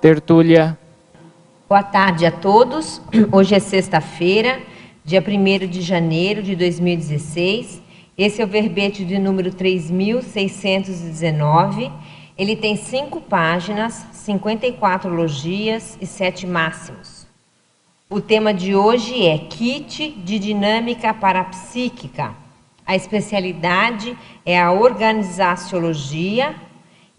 Tertúlia. Boa tarde a todos. Hoje é sexta-feira, dia 1º de janeiro de 2016. Esse é o verbete de número 3.619. Ele tem 5 páginas, 54 logias e 7 máximos. O tema de hoje é Kit de Dinâmica Parapsíquica. A especialidade é a organizaciologia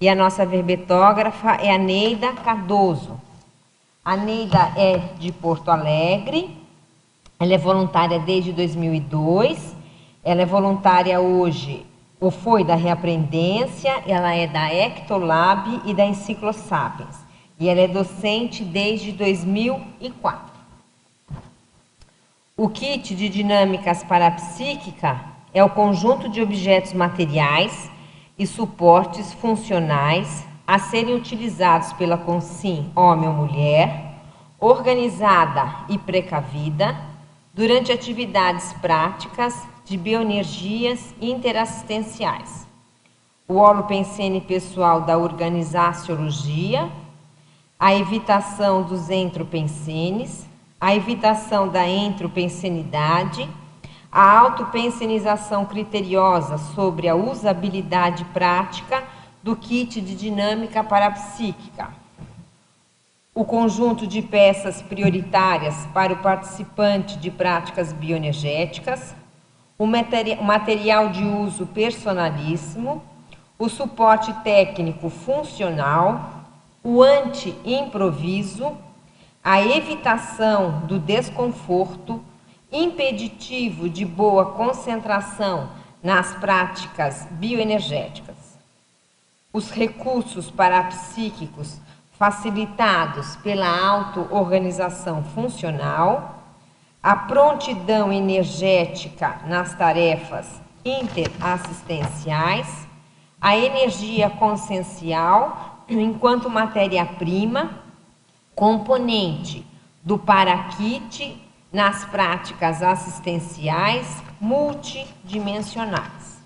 e a nossa verbetógrafa é a Neida Cardoso. A Neida é de Porto Alegre, ela é voluntária desde 2002, ela é voluntária hoje, ou foi da Reaprendência, ela é da Ectolab e da Enciclosapiens, e ela é docente desde 2004. O kit de dinâmicas parapsíquica é o conjunto de objetos materiais e suportes funcionais a serem utilizados pela consim, homem ou mulher, organizada e precavida, durante atividades práticas de bioenergias interassistenciais. O holopensene pessoal da organizaciologia, a evitação dos entropensenes, a evitação da entropensenidade, a autopensenização criteriosa sobre a usabilidade prática do kit de dinâmica parapsíquica, o conjunto de peças prioritárias para o participante de práticas bioenergéticas, o material de uso personalíssimo, o suporte técnico funcional, o anti-improviso, a evitação do desconforto, impeditivo de boa concentração nas práticas bioenergéticas. Os recursos parapsíquicos facilitados pela auto-organização funcional, a prontidão energética nas tarefas interassistenciais, a energia consciencial enquanto matéria-prima, componente do parakit nas práticas assistenciais multidimensionais.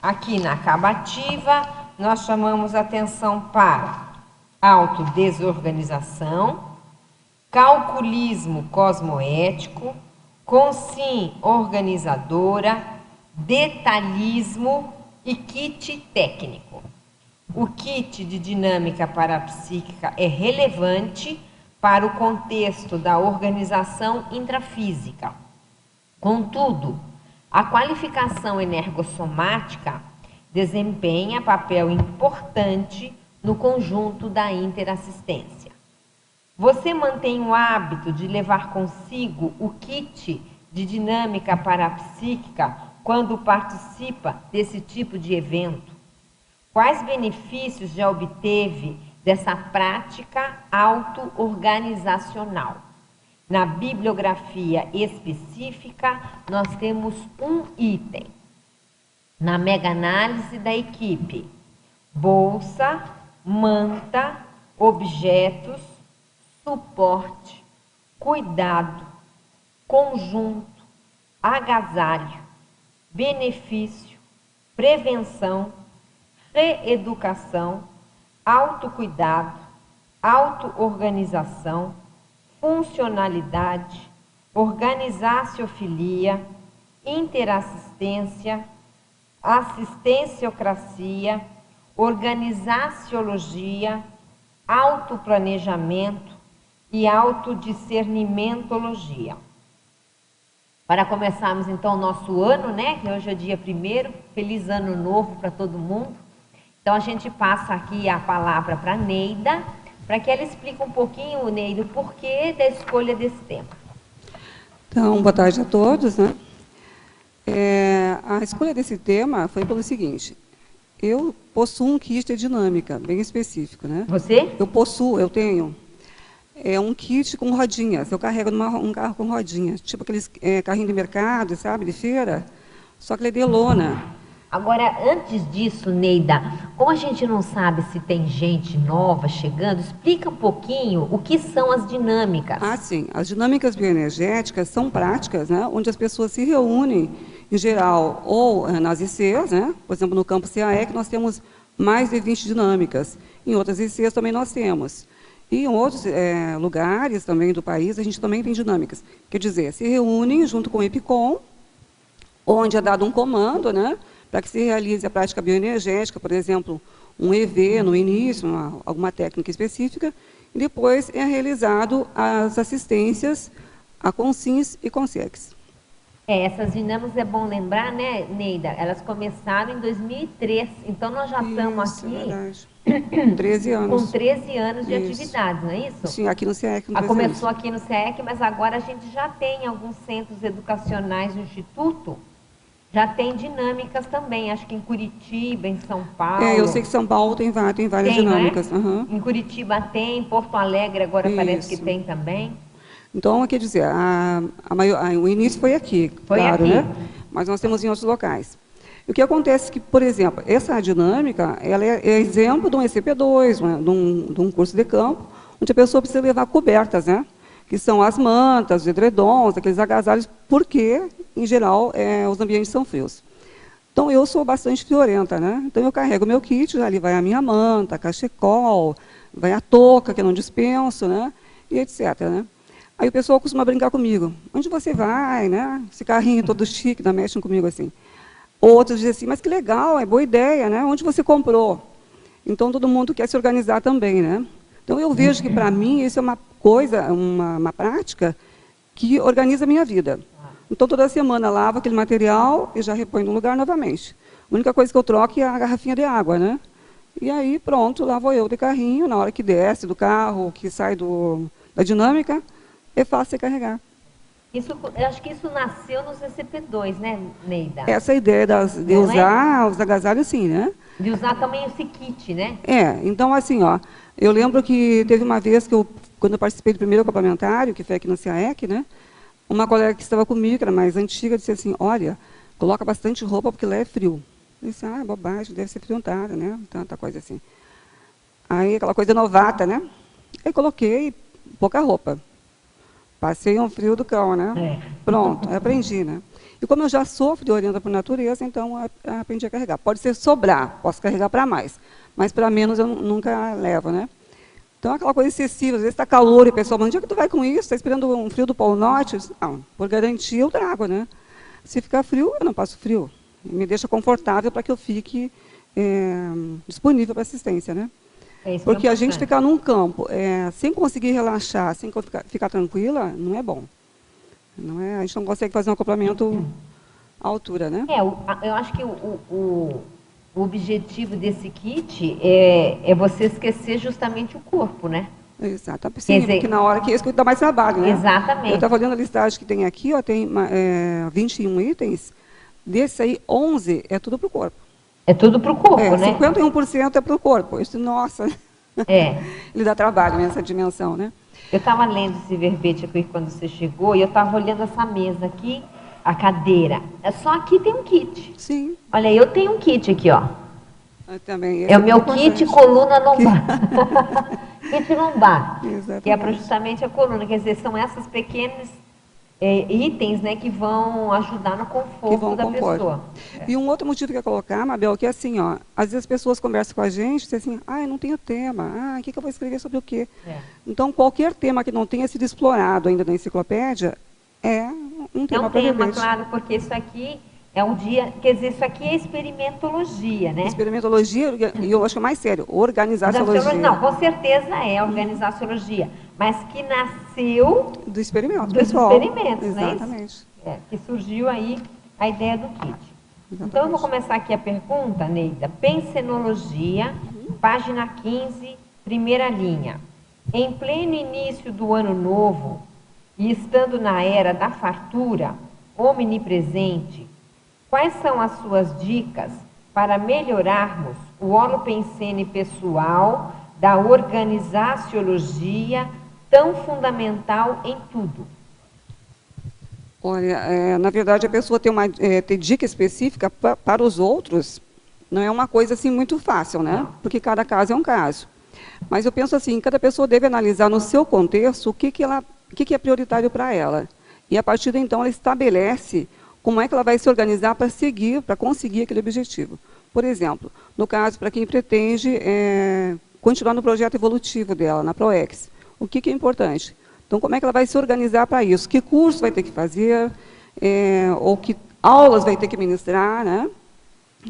Aqui na acabativa, nós chamamos atenção para autodesorganização, calculismo cosmoético, consim organizadora, detalhismo e kit técnico. O kit de dinâmica parapsíquica é relevante para o contexto da organização intrafísica. Contudo, a qualificação energossomática desempenha papel importante no conjunto da interassistência. Você mantém o hábito de levar consigo o kit de dinâmica parapsíquica quando participa desse tipo de evento? Quais benefícios já obteve dessa prática auto-organizacional? Na bibliografia específica, nós temos um item. Na mega-análise da equipe, bolsa, manta, objetos, suporte, cuidado, conjunto, agasalho, benefício, prevenção, reeducação, autocuidado, auto-organização, funcionalidade, organizaciofilia, interassistência, assistenciocracia, organizaciologia, autoplanejamento e autodiscernimentologia. Para começarmos então o nosso ano, né, que hoje é dia 1º, feliz ano novo para todo mundo. Então a gente passa aqui a palavra para a Neida, para que ela explique um pouquinho, Neida, o porquê da escolha desse tema. Então, boa tarde a todos, né? A escolha desse tema foi pelo seguinte: eu possuo um kit de dinâmica bem específico, né? Você? Eu tenho. É um kit com rodinhas. Eu carrego um carro com rodinhas, tipo aqueles carrinhos de mercado, sabe, de feira, só que ele é de lona. Agora, antes disso, Neida, como a gente não sabe se tem gente nova chegando, explica um pouquinho o que são as dinâmicas. Ah, sim. As dinâmicas bioenergéticas são práticas, né, onde as pessoas se reúnem, em geral, ou nas ICs, né, por exemplo, no campo CAE, que nós temos mais de 20 dinâmicas. Em outras ICs também nós temos. E em outros lugares também do país, a gente também tem dinâmicas. Quer dizer, se reúnem junto com o EPICOM, onde é dado um comando, né, para que se realize a prática bioenergética, por exemplo, um EV no início, alguma técnica específica, e depois é realizado as assistências a CONSINS e CONSECs. Essas dinâmicas é bom lembrar, né, Neida? Elas começaram em 2003, então nós já estamos aqui 13 anos. com 13 anos de Isso. atividades, não é isso? Sim, aqui no SEEC. Começou aqui no SEEC, mas agora a gente já tem alguns centros educacionais do Instituto, já tem dinâmicas também, acho que em Curitiba, em São Paulo. Eu sei que São Paulo tem várias dinâmicas. Não é? Uhum. Em Curitiba tem, Porto Alegre agora parece que tem também. Então, quer dizer, o início foi aqui, claro, né? Mas nós temos em outros locais. O que acontece é que, por exemplo, essa dinâmica, ela é exemplo de um ECP2, de um curso de campo, onde a pessoa precisa levar cobertas, né? Que são as mantas, os edredons, aqueles agasalhos, porque, em geral, os ambientes são frios. Então, eu sou bastante friorenta, né? Então, eu carrego meu kit, ali vai a minha manta, cachecol, vai a touca, que eu não dispenso, né? E etc, né? Aí o pessoal costuma brincar comigo. Onde você vai, né? Esse carrinho todo chique, da mexem comigo assim. Outros dizem assim, mas que legal, é boa ideia, né? Onde você comprou? Então, todo mundo quer se organizar também, né? Então, eu vejo que, para mim, isso é uma coisa, uma prática que organiza a minha vida. Então, toda semana lavo aquele material e já reponho no lugar novamente. A única coisa que eu troco é a garrafinha de água, né? E aí, pronto, lá vou eu de carrinho, na hora que desce do carro, que sai da dinâmica, é fácil de carregar. Eu acho que isso nasceu nos ECP2, né, Neida? Essa ideia de usar os agasalhos, sim, né? De usar também esse kit, né? Então, assim, ó, eu lembro que teve uma vez que quando eu participei do primeiro complementário, que foi aqui no SEAEC, né? Uma colega que estava comigo, que era mais antiga, disse assim, olha, coloca bastante roupa porque lá é frio. Eu disse, bobagem, deve ser friantada, né? Tanta coisa assim. Aí, aquela coisa novata, né? Eu coloquei pouca roupa. Passei um frio do cão, né? Pronto, aí aprendi, né? E como eu já sou friorenta por natureza, então aprendi a carregar. Pode ser sobrar, posso carregar para mais, mas para menos eu nunca levo, né? Então, aquela coisa excessiva, às vezes está calor e o pessoal, onde é que tu vai com isso? Está esperando um frio do Polo Norte? Não, por garantia eu trago, né? Se ficar frio, eu não passo frio. Me deixa confortável para que eu fique disponível para assistência, né? Porque a gente ficar num campo sem conseguir relaxar, sem ficar tranquila, não é bom. A gente não consegue fazer um acoplamento à altura, né? Eu acho que o objetivo desse kit é você esquecer justamente o corpo, né? Exato. Sim, porque na hora que é isso que dá mais trabalho, né? Exatamente. Eu estava olhando a listagem que tem aqui, ó, tem 21 itens, desses aí, 11 é tudo para o corpo. É tudo para o corpo, né? 51% é para o corpo. Isso, nossa, ele dá trabalho nessa dimensão, né? Eu estava lendo esse verbete aqui quando você chegou, e eu estava olhando essa mesa aqui, a cadeira. Só aqui tem um kit. Sim. Olha, eu tenho um kit aqui, ó. Também, é o meu kit coluna lombar. Kit lombar. Exatamente. Que é para justamente a coluna. Quer dizer, são essas pequenos itens, né, que vão ajudar no conforto da pessoa. E um outro motivo que eu ia colocar, Mabel, que é assim, ó, às vezes as pessoas conversam com a gente e dizem assim, eu não tenho tema, o que eu vou escrever sobre o quê? Então, qualquer tema que não tenha sido explorado ainda na enciclopédia é um tema para verbete. É um tema, claro, porque isso aqui é um dia, quer dizer, isso aqui é experimentologia, né? Experimentologia, e eu acho que é mais sério, organizaciologia. Não, com certeza é organizaciologia, mas que nasceu do experimento, dos pessoal. experimentos, Exatamente. Né? Que surgiu aí a ideia do kit. Exatamente. Então, eu vou começar aqui a pergunta, Neida. Pensenologia, página 15, primeira linha. Em pleno início do ano novo, e estando na era da fartura omnipresente, quais são as suas dicas para melhorarmos o holopensene pessoal da organizaciologia tão fundamental em tudo? Olha, na verdade, a pessoa ter dica específica para os outros não é uma coisa assim muito fácil, né? Porque cada caso é um caso. Mas eu penso assim, cada pessoa deve analisar no seu contexto o que é prioritário para ela. E a partir daí, então, ela estabelece como é que ela vai se organizar para conseguir aquele objetivo. Por exemplo, no caso, para quem pretende continuar no projeto evolutivo dela, na ProEx. O que é importante? Então, como é que ela vai se organizar para isso? Que curso vai ter que fazer, ou que aulas vai ter que ministrar, né?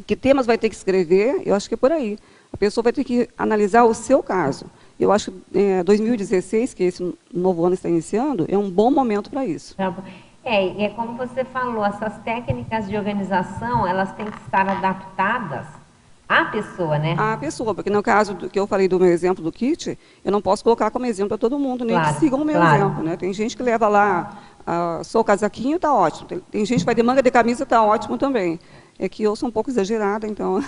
Que temas vai ter que escrever, eu acho que é por aí. A pessoa vai ter que analisar o seu caso. Eu acho que 2016, que esse novo ano está iniciando, é um bom momento para isso. É como você falou, essas técnicas de organização, elas têm que estar adaptadas à pessoa, né? À pessoa, porque no caso que eu falei do meu exemplo do kit, eu não posso colocar como exemplo para todo mundo, nem que sigam o meu exemplo, né? Tem gente que leva lá, só o casaquinho, está ótimo. Tem gente que vai de manga de camisa, está ótimo também. É que eu sou um pouco exagerada, então...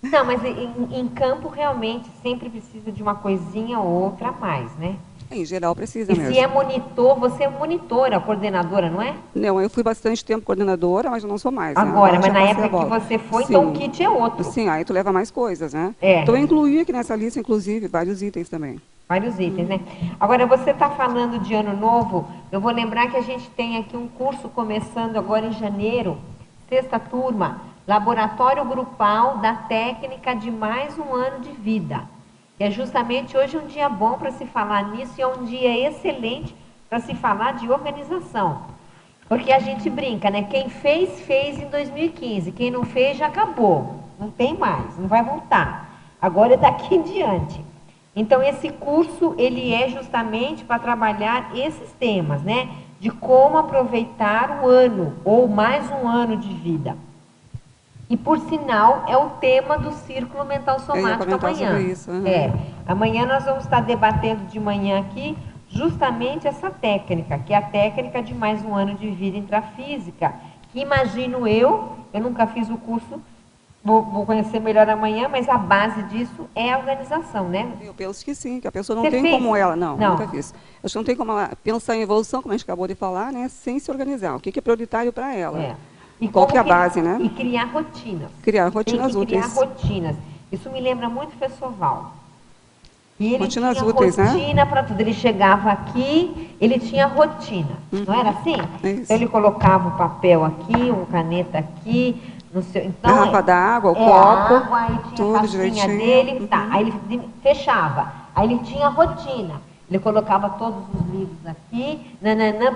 Não, mas em campo, realmente, sempre precisa de uma coisinha ou outra a mais, né? Em geral, precisa mesmo. E se é monitor, você é monitora, coordenadora, não é? Não, eu fui bastante tempo coordenadora, mas eu não sou mais. Agora, né? mas na época que você foi, sim, então o kit é outro. Sim, aí tu leva mais coisas, né? Então eu incluí aqui nessa lista, inclusive, vários itens também. Vários itens, né? Agora, você está falando de ano novo, eu vou lembrar que a gente tem aqui um curso começando agora em janeiro, 6ª turma, Laboratório Grupal da Técnica de Mais um Ano de Vida. E é justamente hoje um dia bom para se falar nisso e é um dia excelente para se falar de organização. Porque a gente brinca, né? Quem fez, fez em 2015. Quem não fez, já acabou. Não tem mais, não vai voltar. Agora é daqui em diante. Então, esse curso, ele é justamente para trabalhar esses temas, né? De como aproveitar o ano, ou mais um ano de vida. E, por sinal, é o tema do Círculo Mental Somático amanhã. Sobre isso, Amanhã nós vamos estar debatendo de manhã aqui justamente essa técnica, que é a técnica de mais um ano de vida intrafísica, que imagino eu nunca fiz o curso, vou conhecer melhor amanhã, mas a base disso é a organização, né? Eu penso que sim, que a pessoa não tem como ela, não, nunca fiz. Acho que não tem como ela pensar em evolução, como a gente acabou de falar, né, sem se organizar. O que é prioritário para ela? E qual que é a base, né? E criar rotinas. Criar rotinas úteis. Criar rotinas. Isso me lembra muito o Pessoal. E ele rotinas tinha úteis, rotina, né? Para tudo. Ele chegava aqui, ele tinha rotina. Não era assim? Então ele colocava o papel aqui, uma caneta aqui, no seu. Então, garrafa d'água, o copo, água, aí tinha tudo a caixinha direitinho. Dele, tá. Aí ele fechava. Aí ele tinha rotina. Ele colocava todos os livros aqui,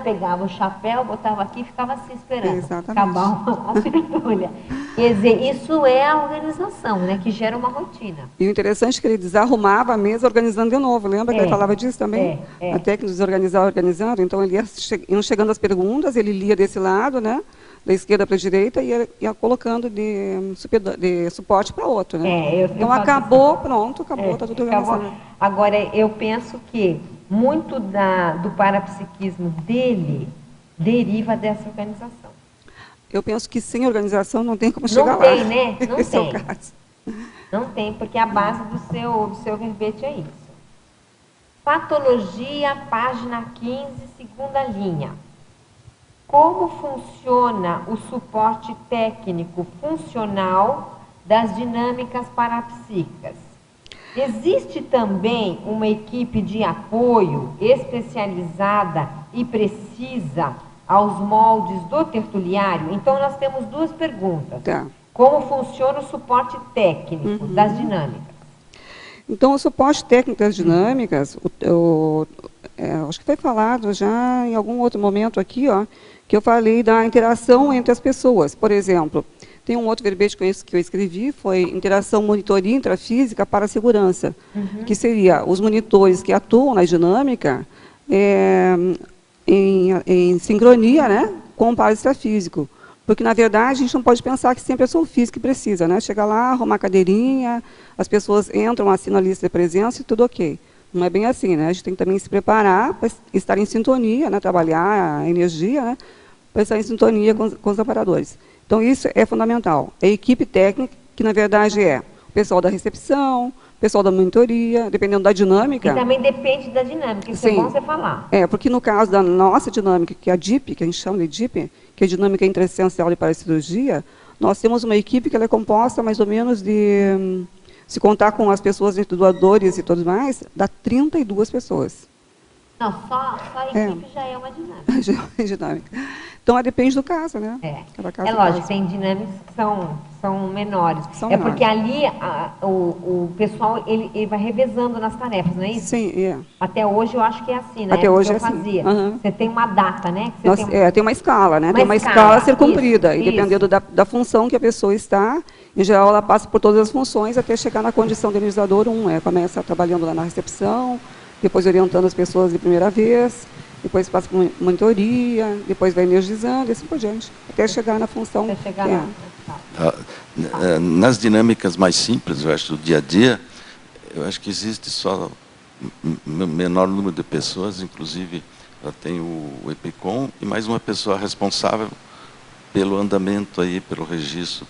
pegava o chapéu, botava aqui e ficava assim esperando. Exatamente. Acabar a tertúlia. Quer dizer, isso é a organização, né? Que gera uma rotina. E o interessante é que ele desarrumava a mesa organizando de novo. Lembra que ele falava disso também? A técnica de desorganizar organizando. Então, ele iam chegando as perguntas, ele lia desse lado, né? Da esquerda para a direita e ia colocando de suporte para outro, né? Então acabou, pronto, acabou, está tudo organizado. Agora, eu penso que muito do parapsiquismo dele deriva dessa organização. Eu penso que sem organização não tem como chegar lá. Não tem, né? Não Esse tem. É o caso. Não tem, porque a base do seu verbete é isso. Patologia, página 15, segunda linha. Como funciona o suporte técnico funcional das dinâmicas parapsíquicas? Existe também uma equipe de apoio especializada e precisa aos moldes do tertuliário? Então, nós temos duas perguntas. Tá. Como funciona o suporte técnico das dinâmicas? Então, o suporte técnico das dinâmicas, acho que foi falado já em algum outro momento aqui, que eu falei da interação entre as pessoas. Por exemplo, tem um outro verbete que eu escrevi, foi interação monitoria intrafísica para a segurança, que seria os monitores que atuam na dinâmica em sincronia, né, com o par extrafísico. Porque, na verdade, a gente não pode pensar que sempre é só o físico que precisa, né? Chega lá, arruma a cadeirinha, as pessoas entram, assinam a lista de presença e tudo ok. Não é bem assim, né? A gente tem que também se preparar para estar em sintonia, né? Trabalhar a energia, né? Para estar em sintonia com os operadores. Então, isso é fundamental. É a equipe técnica, que na verdade é o pessoal da recepção, o pessoal da monitoria, dependendo da dinâmica. E também depende da dinâmica, isso é bom você falar. Porque no caso da nossa dinâmica, que é a DIP, que a gente chama de DIP, que é a dinâmica intraessencial de paracirurgia, nós temos uma equipe que ela é composta mais ou menos de... Se contar com as pessoas entre doadores e tudo mais, dá 32 pessoas. Não, só a equipe já é uma dinâmica. Já é uma dinâmica. Então, depende do caso, né? É lógico, tem dinâmicas que São menores. São é menores. porque ali o pessoal ele vai revezando nas tarefas, não é isso? Sim, é. Até hoje eu acho que é assim, né? Até hoje eu é assim. fazia. Uhum. Você tem uma data, né? Que você Tem uma escala, né? Uma Tem uma escala, escala a ser cumprida. isso, E dependendo da função que a pessoa está, em geral ela passa por todas as funções até chegar na condição de energizador 1. Começa trabalhando lá na recepção, depois orientando as pessoas de primeira vez, depois passa por monitoria, depois vai energizando e assim por diante, até chegar na função Até chegar que lá. Nas dinâmicas mais simples, eu acho, do dia a dia, eu acho que existe só menor número de pessoas, inclusive já tem o EPICOM e mais uma pessoa responsável pelo andamento aí, pelo registro.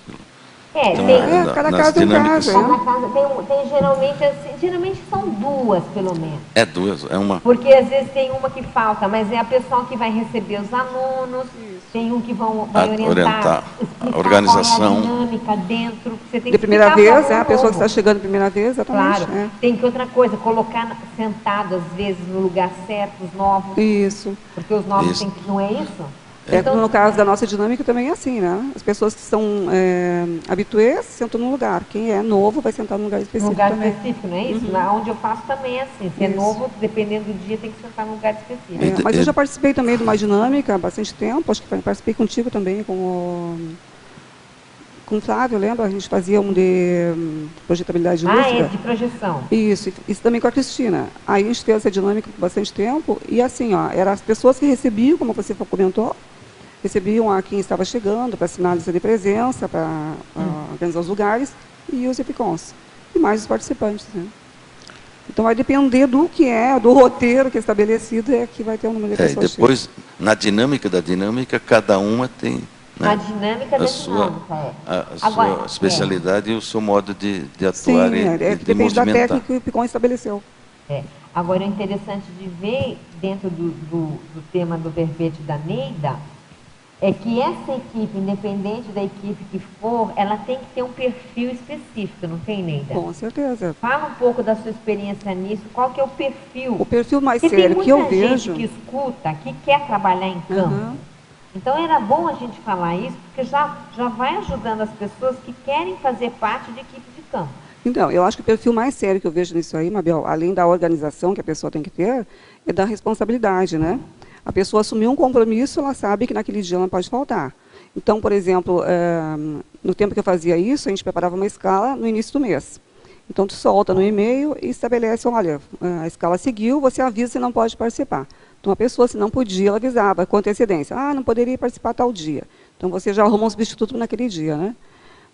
cada caso é um caso. Cada casa tem geralmente são duas, pelo menos. É duas, é uma. Porque às vezes tem uma que falta, mas é a pessoa que vai receber os alunos, tem um que vai orientar, a organização. Qual é a dinâmica dentro. Você tem De que primeira explicar vez, para o a pessoa que novo. está chegando de primeira vez, exatamente. Claro, tem que outra coisa, colocar sentado às vezes no lugar certo os novos. Isso. Porque os novos Isso. não é isso? Então, no caso da nossa dinâmica também é assim, né? As pessoas que são habituês sentam num lugar. Quem é novo vai sentar num lugar específico lugar também. específico, não é isso? Lá onde eu faço também é assim. Se é novo, dependendo do dia, tem que sentar num lugar específico. Mas eu já participei também de uma dinâmica há bastante tempo, acho que participei contigo também, com o Flávio, lembra? A gente fazia um de projetabilidade lúdica. É de projeção. Isso também com a Cristina. Aí a gente fez essa dinâmica por bastante tempo, e assim, eram as pessoas que recebiam, como você comentou, recebiam a quem estava chegando para assinar a lista de presença, para organizar os lugares, e os EPICONs. E mais os participantes, né? Então vai depender do que do roteiro que é estabelecido, que vai ter o número de pessoas. E depois, na dinâmica da dinâmica, cada uma tem, né, A dinâmica da dinâmica, a sua especialidade e o seu modo de atuar. Sim, de depende da movimentar. técnica que o EPICON estabeleceu. Agora, é interessante de ver, dentro do tema do verbete da Neida, é que essa equipe, independente da equipe que for, ela tem que ter um perfil específico, não tem, Neida? Com certeza. Fala um pouco da sua experiência nisso, qual que é o perfil? O perfil mais Porque sério que eu tem muita vejo... gente que escuta, que quer trabalhar em campo. Então, era bom a gente falar isso, porque já vai ajudando as pessoas que querem fazer parte de equipe de campo. Então, eu acho que o perfil mais sério que eu vejo nisso aí, Mabel, além da organização que a pessoa tem que ter, é da responsabilidade, né? A pessoa assumiu um compromisso, ela sabe que naquele dia ela não pode faltar. Então, por exemplo, no tempo que eu fazia isso, a gente preparava uma escala no início do mês. Então, tu solta no e-mail e estabelece, olha, a escala seguiu, você avisa se não pode participar. Então, a pessoa, se não podia, ela avisava com antecedência. Não poderia participar tal dia. Então, você já arruma um substituto naquele dia, né?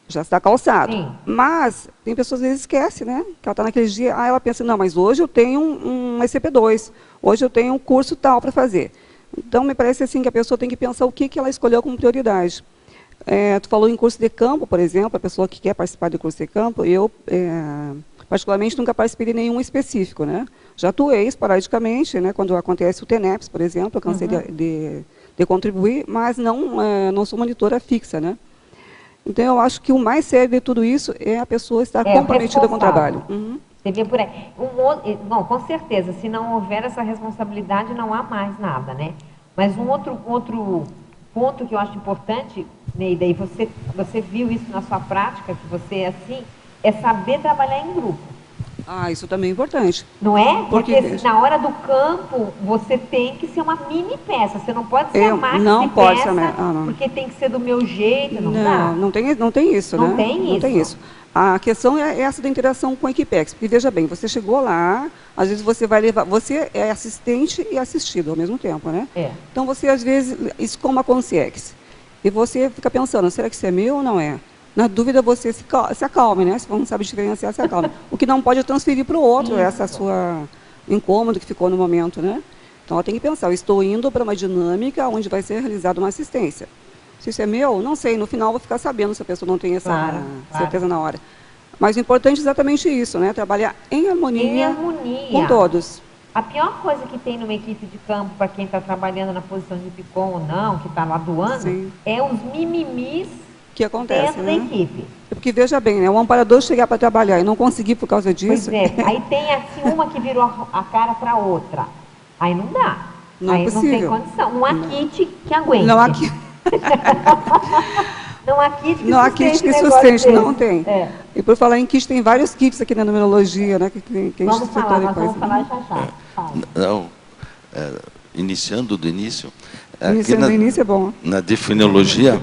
Já está calçado. Sim. Mas tem pessoas que às vezes esquecem, né? Que ela está naquele dia, ela pensa, não, mas hoje eu tenho um SCP-2, hoje eu tenho um curso tal para fazer. Então, me parece assim que a pessoa tem que pensar o que ela escolheu como prioridade. Tu falou em curso de campo, por exemplo, a pessoa que quer participar de curso de campo, eu, particularmente, nunca participei de nenhum específico, né? Já atuei esporadicamente, né? Quando acontece o TENEPS, por exemplo, eu cansei de contribuir, mas não sou monitora fixa, né? Então, eu acho que o mais sério de tudo isso é a pessoa estar comprometida com o trabalho. Você vê por aí. Bom, com certeza, se não houver essa responsabilidade, não há mais nada, né? Mas um outro ponto que eu acho importante, Neida, e você viu isso na sua prática, que você é assim, é saber trabalhar em grupo. Isso também é importante. Não é? Porque na hora do campo, você tem que ser uma mini peça. Você não pode ser a maxi peça, porque tem que ser do meu jeito, não dá. Não tem isso, não né? Tem não tem isso. A questão é essa da interação com a Equipex. Porque, veja bem, você chegou lá, às vezes você vai levar... Você é assistente e assistido ao mesmo tempo, né? Então, você, às vezes, escoma com o CIEX. E você fica pensando, será que isso é meu ou não é? Na dúvida, você se acalme, né? Se você não sabe diferenciar, se acalme. O que não pode é transferir para o outro essa sua incômodo que ficou no momento, né? Então, ela tem que pensar, eu estou indo para uma dinâmica onde vai ser realizada uma assistência. Se isso é meu, não sei. No final, eu vou ficar sabendo se a pessoa não tem essa certeza na hora. Mas o importante é exatamente isso, né? Trabalhar em harmonia com todos. A pior coisa que tem numa equipe de campo, para quem está trabalhando na posição de PICOM ou não, que está lá doando, é os mimimis que acontece, dentro da equipe. Porque, veja bem, né, o amparador chegar para trabalhar e não conseguir por causa disso... Pois é, aí tem assim uma que virou a cara para outra. Aí não dá. Não aí é possível. Não tem condição. Não há kit que aguente. Não há kit. Não há kit que não há kit que sustente, não tem. É. E por falar em kit, tem vários kits aqui na numerologia, né? Que a Vamos gente falar, nós depois. vamos falar já já. Fala. Não, iniciando do início. Iniciando do início é bom. Na definologia,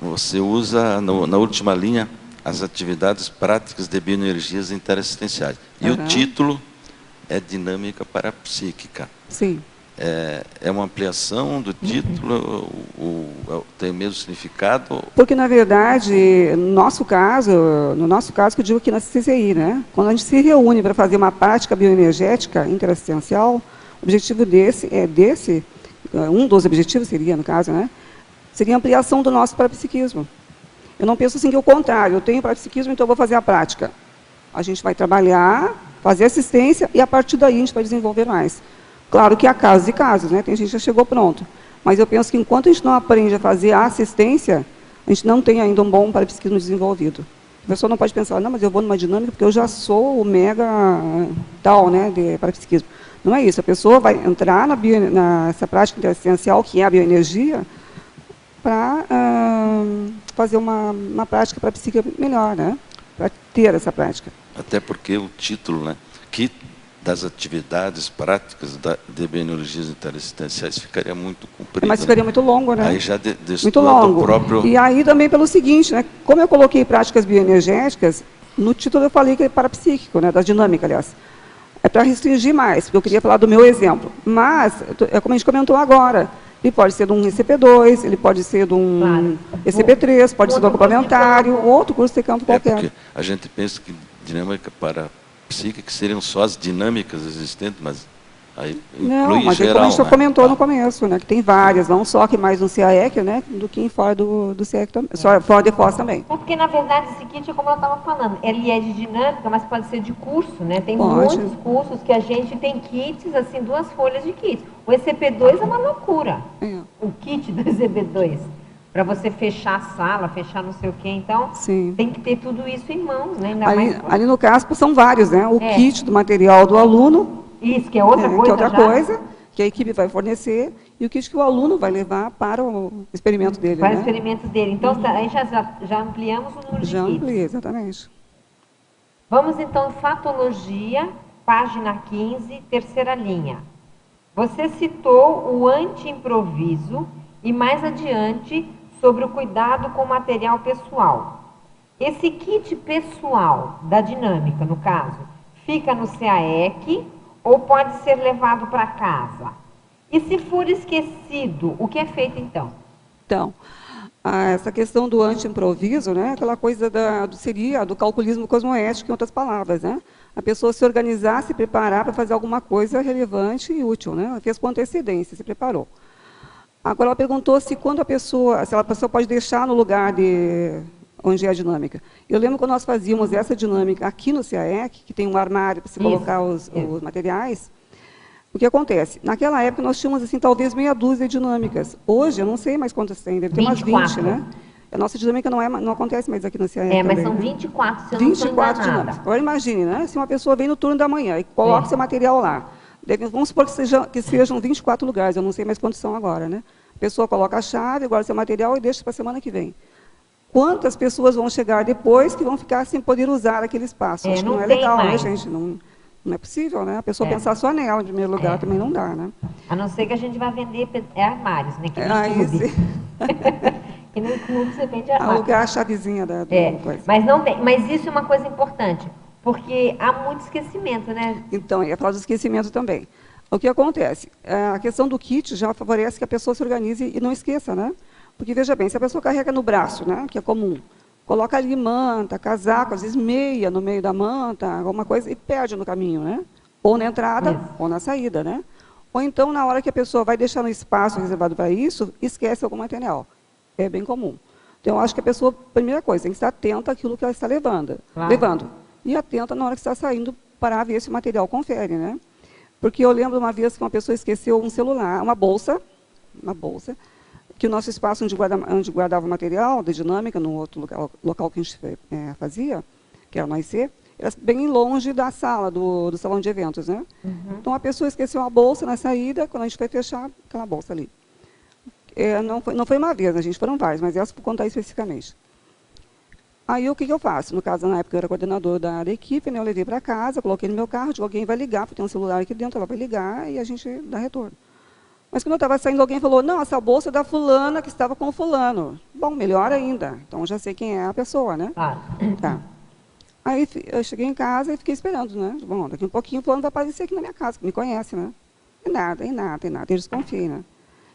você usa, na última linha, as atividades práticas de bioenergias interassistenciais. E o título é Dinâmica Parapsíquica. Sim. É uma ampliação do título, tem o mesmo significado? Porque, na verdade, no nosso caso, que eu digo aqui na CCI, né? Quando a gente se reúne para fazer uma prática bioenergética interassistencial, o objetivo um dos objetivos seria, no caso, né? Seria a ampliação do nosso parapsiquismo. Eu não penso assim que é o contrário, eu tenho parapsiquismo, então eu vou fazer a prática. A gente vai trabalhar, fazer assistência e a partir daí a gente vai desenvolver mais. Claro que há casos e casos, né? Tem gente que já chegou pronto. Mas eu penso que enquanto a gente não aprende a fazer a assistência, a gente não tem ainda um bom parapsiquismo desenvolvido. A pessoa não pode pensar, não, mas eu vou numa dinâmica porque eu já sou o mega tal, né, de parapsiquismo. Não é isso. A pessoa vai entrar nessa prática interassistencial, que é a bioenergia, para fazer uma prática parapsíquica melhor, né? Para ter essa prática. Até porque o título, né? Que das atividades práticas de bioenergias interassistenciais ficaria muito comprido. Mas ficaria muito longo, né? Aí já muito longo. O próprio... E aí também pelo seguinte, né? Como eu coloquei práticas bioenergéticas, no título eu falei que é parapsíquico, né? Da dinâmica, aliás. É para restringir mais, porque eu queria falar do meu exemplo. Mas, como a gente comentou agora, ele pode ser de um ECP2, ele pode ser de um ECP3, pode ser de um complementário, outro curso de campo qualquer. Porque a gente pensa que dinâmica parapsíquica seriam só as dinâmicas existentes, mas aí não, mas geral, como a gente já comentou no tá. começo, né, que tem várias, não só que mais no CAEC, né, do que fora do CAEC também, fora de FOS também. Porque, na verdade, esse kit é como eu estava falando, ele é de dinâmica, mas pode ser de curso, né? Tem Pode. muitos cursos que a gente tem kits, assim, 2 folhas de kits. O ECP2 é uma loucura. O kit do ECP2. Para você fechar a sala, fechar não sei o quê. Então, Sim. tem que ter tudo isso em mãos, né? Ainda Ali no CASP são vários, né? O kit do material do aluno. Isso, que é outra coisa. Que é outra coisa, que a equipe vai fornecer, e o kit que o aluno vai levar para o experimento dele. Para né? o experimento dele. Então, aí já ampliamos o número de kits. Já ampliei, exatamente. Vamos, então, fatologia, página 15, terceira linha. Você citou o anti-improviso e, mais adiante, sobre o cuidado com o material pessoal. Esse kit pessoal, da dinâmica, no caso, fica no CAEC ou pode ser levado para casa? E se for esquecido, o que é feito então? Então, essa questão do anti-improviso, né, aquela coisa seria do calculismo cosmoético, em outras palavras, né? A pessoa se organizar, se preparar para fazer alguma coisa relevante e útil, né? Ela fez com antecedência, se preparou. Agora ela perguntou se a pessoa pode deixar no lugar onde é a dinâmica. Eu lembro quando nós fazíamos essa dinâmica aqui no CAEC, que tem um armário para se colocar os materiais. O que acontece? Naquela época nós tínhamos assim talvez meia dúzia de dinâmicas. Hoje eu não sei mais quantas tem, deve ter umas 20, né? A nossa dinâmica não acontece mais aqui no CAEC. Mas também, são né? 24, se eu não estou enganada. 24 dinâmicas. Agora imagine, né? Se uma pessoa vem no turno da manhã e coloca seu material lá. Vamos supor que sejam 24 lugares, eu não sei mais quantos são agora, né? A pessoa coloca a chave, guarda seu material e deixa para a semana que vem. Quantas pessoas vão chegar depois que vão ficar sem poder usar aquele espaço? Acho que não é legal, né, gente? Não é possível, né? A pessoa pensar só nela, em primeiro lugar, também não dá, né? A não ser que a gente vá vender armários, né? Que no clube você vende armário. Alugar a chavezinha da coisa. Mas não tem. Mas isso é uma coisa importante, porque há muito esquecimento, né? Então, eu ia falar do esquecimento também. O que acontece? A questão do kit já favorece que a pessoa se organize e não esqueça, né? Porque, veja bem, se a pessoa carrega no braço, né, que é comum, coloca ali manta, casaco, às vezes meia no meio da manta, alguma coisa, e perde no caminho, né? Ou na entrada, ou na saída, né? Ou então, na hora que a pessoa vai deixar no espaço reservado para isso, esquece algum material. É bem comum. Então, eu acho que a pessoa, primeira coisa, tem que estar atenta àquilo que ela está levando. E atenta na hora que está saindo para ver se o material confere, né? Porque eu lembro uma vez que uma pessoa esqueceu um celular, uma bolsa, que o nosso espaço onde guardava o material da dinâmica, no outro local que a gente fazia, que era no IC, era bem longe da sala, do salão de eventos, né? Então, a pessoa esqueceu a bolsa na saída, quando a gente foi fechar, aquela bolsa ali. O Não foi uma vez, a gente foram várias, mas essa por contar especificamente. Aí o que eu faço? No caso, na época eu era coordenador da equipe, né, eu levei para casa, coloquei no meu carro, digo, alguém vai ligar, porque tem um celular aqui dentro, ela vai ligar e a gente dá retorno. Mas quando eu estava saindo, alguém falou, não, essa bolsa é da fulana que estava com o fulano. Bom, melhor ainda. Então, já sei quem é a pessoa, né? Claro. Tá. Aí eu cheguei em casa e fiquei esperando, né? Bom, daqui um pouquinho o fulano vai aparecer aqui na minha casa, que me conhece, né? E nada. Eu desconfiei, né?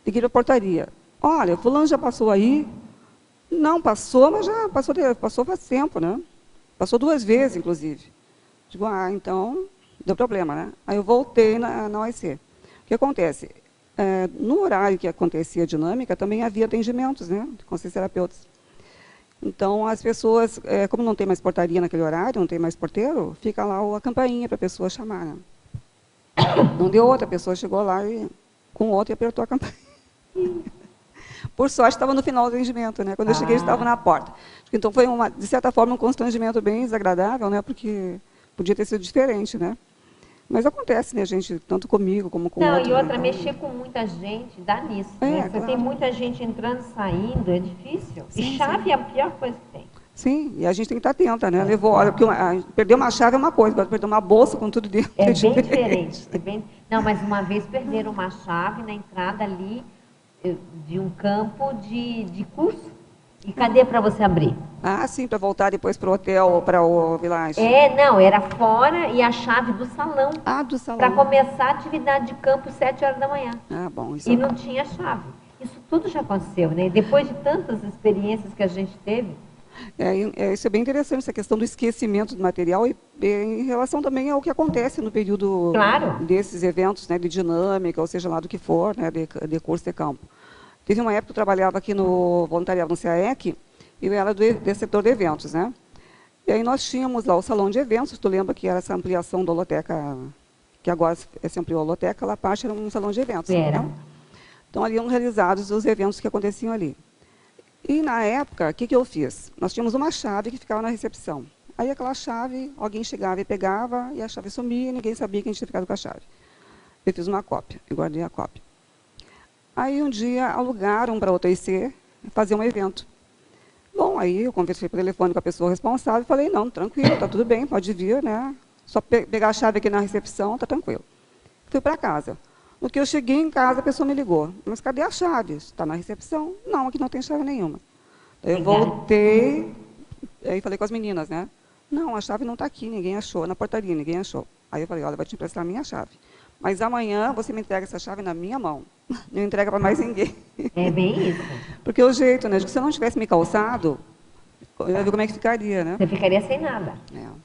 Liguei para a portaria. Olha, o fulano já passou aí? Não, passou, mas já passou faz tempo, né? Passou 2 vezes, inclusive. Digo, então, deu problema, né? Aí eu voltei na OIC. O que acontece? No horário que acontecia a dinâmica, também havia atendimentos, né, com os terapeutas. Então, as pessoas, como não tem mais portaria naquele horário, não tem mais porteiro, fica lá a campainha para a pessoa chamar. Né? Não deu outra, a pessoa chegou lá com outra e apertou a campainha. Por sorte, estava no final do atendimento, né? Quando eu cheguei, estava na porta. Então, foi, de certa forma, um constrangimento bem desagradável, né? Porque podia ter sido diferente, né? Mas acontece, né, gente, tanto comigo como com outros. Não, e outra, mexer com muita gente dá nisso, né? Você claro. tem muita gente entrando e saindo, é difícil. Sim, e chave é a pior coisa que tem. Sim, e a gente tem que estar atenta, né? Olha, porque perder uma chave é uma coisa, mas perder uma bolsa com tudo dentro é bem diferente. Não, mas uma vez perderam uma chave na entrada ali de um campo de curso. E cadê para você abrir? Sim, para voltar depois para o hotel ou para o vilage. Não, era fora e a chave do salão. Do salão. Para começar a atividade de campo 7 horas da manhã. Bom. Isso e não tinha chave. Isso tudo já aconteceu, né? Depois de tantas experiências que a gente teve. Isso é bem interessante, essa questão do esquecimento do material e em relação também ao que acontece no período desses eventos, né, de dinâmica, ou seja lá do que for, né, de curso de campo. Teve uma época que eu trabalhava aqui no voluntariado no CAEC, e eu era do setor de eventos, né? E aí nós tínhamos lá o salão de eventos, tu lembra que era essa ampliação da holoteca, que agora se ampliou a holoteca, lá parte era um salão de eventos. Era. Né? Então, ali eram realizados os eventos que aconteciam ali. E, na época, o que eu fiz? Nós tínhamos uma chave que ficava na recepção. Aí, aquela chave, alguém chegava e pegava, e a chave sumia, e ninguém sabia que a gente tinha ficado com a chave. Eu fiz uma cópia, eu guardei a cópia. Aí, um dia, alugaram para outra IC fazer um evento. Bom, aí eu conversei por telefone com a pessoa responsável e falei, não, tranquilo, está tudo bem, pode vir, né? Só pegar a chave aqui na recepção, está tranquilo. Fui para casa. No que eu cheguei em casa, a pessoa me ligou. Mas cadê a chave? Está na recepção? Não, aqui não tem chave nenhuma. Daí eu voltei, aí falei com as meninas, né? Não, a chave não está aqui, ninguém achou, na portaria, ninguém achou. Aí eu falei, olha, vou te emprestar a minha chave. Mas amanhã você me entrega essa chave na minha mão. Não entrega para mais ninguém. É bem isso. Porque o jeito, né? Se eu não tivesse me calçado, eu ia ver como é que ficaria, né? Você ficaria sem nada.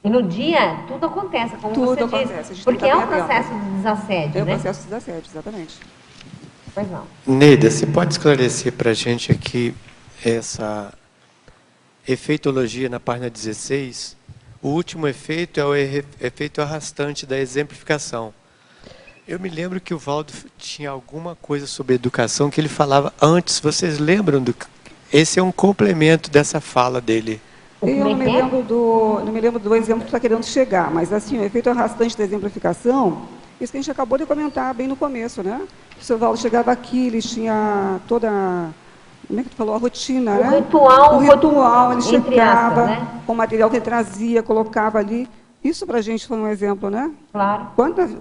E no dia, tudo acontece, como tudo você acontece. diz. Porque é um processo de desassédio, né? É um né? processo de desassédio, exatamente. Pois não. Neida, você pode esclarecer para a gente aqui essa efeitologia na página 16? O último efeito é o efeito arrastante da exemplificação. Eu me lembro que o Valdo tinha alguma coisa sobre educação que ele falava antes. Vocês lembram do... Esse é um complemento dessa fala dele. Eu não me lembro do exemplo que está querendo chegar, mas assim, o efeito arrastante da exemplificação, isso que a gente acabou de comentar bem no começo, né? O seu Valdo chegava aqui, ele tinha toda, como é que tu falou, a rotina, o né? ritual, ele chegava, né? com o material que ele trazia, colocava ali. Isso para a gente foi um exemplo, né? Claro.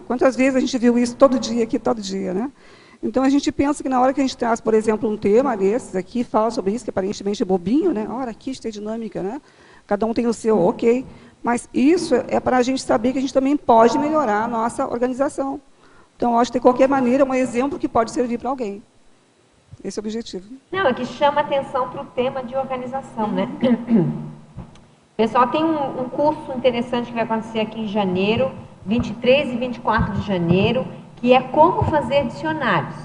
Quantas vezes a gente viu isso todo dia, né? Então, a gente pensa que na hora que a gente traz, por exemplo, um tema desses aqui, fala sobre isso, que aparentemente é bobinho, né? Ora, aqui está a dinâmica, né? Cada um tem o seu, ok. Mas isso é para a gente saber que a gente também pode melhorar a nossa organização. Então, eu acho que, de qualquer maneira, é um exemplo que pode servir para alguém. Esse é o objetivo. Não, é que chama atenção para o tema de organização, né? Pessoal, tem um curso interessante que vai acontecer aqui em janeiro, 23 e 24 de janeiro, que é como fazer dicionários.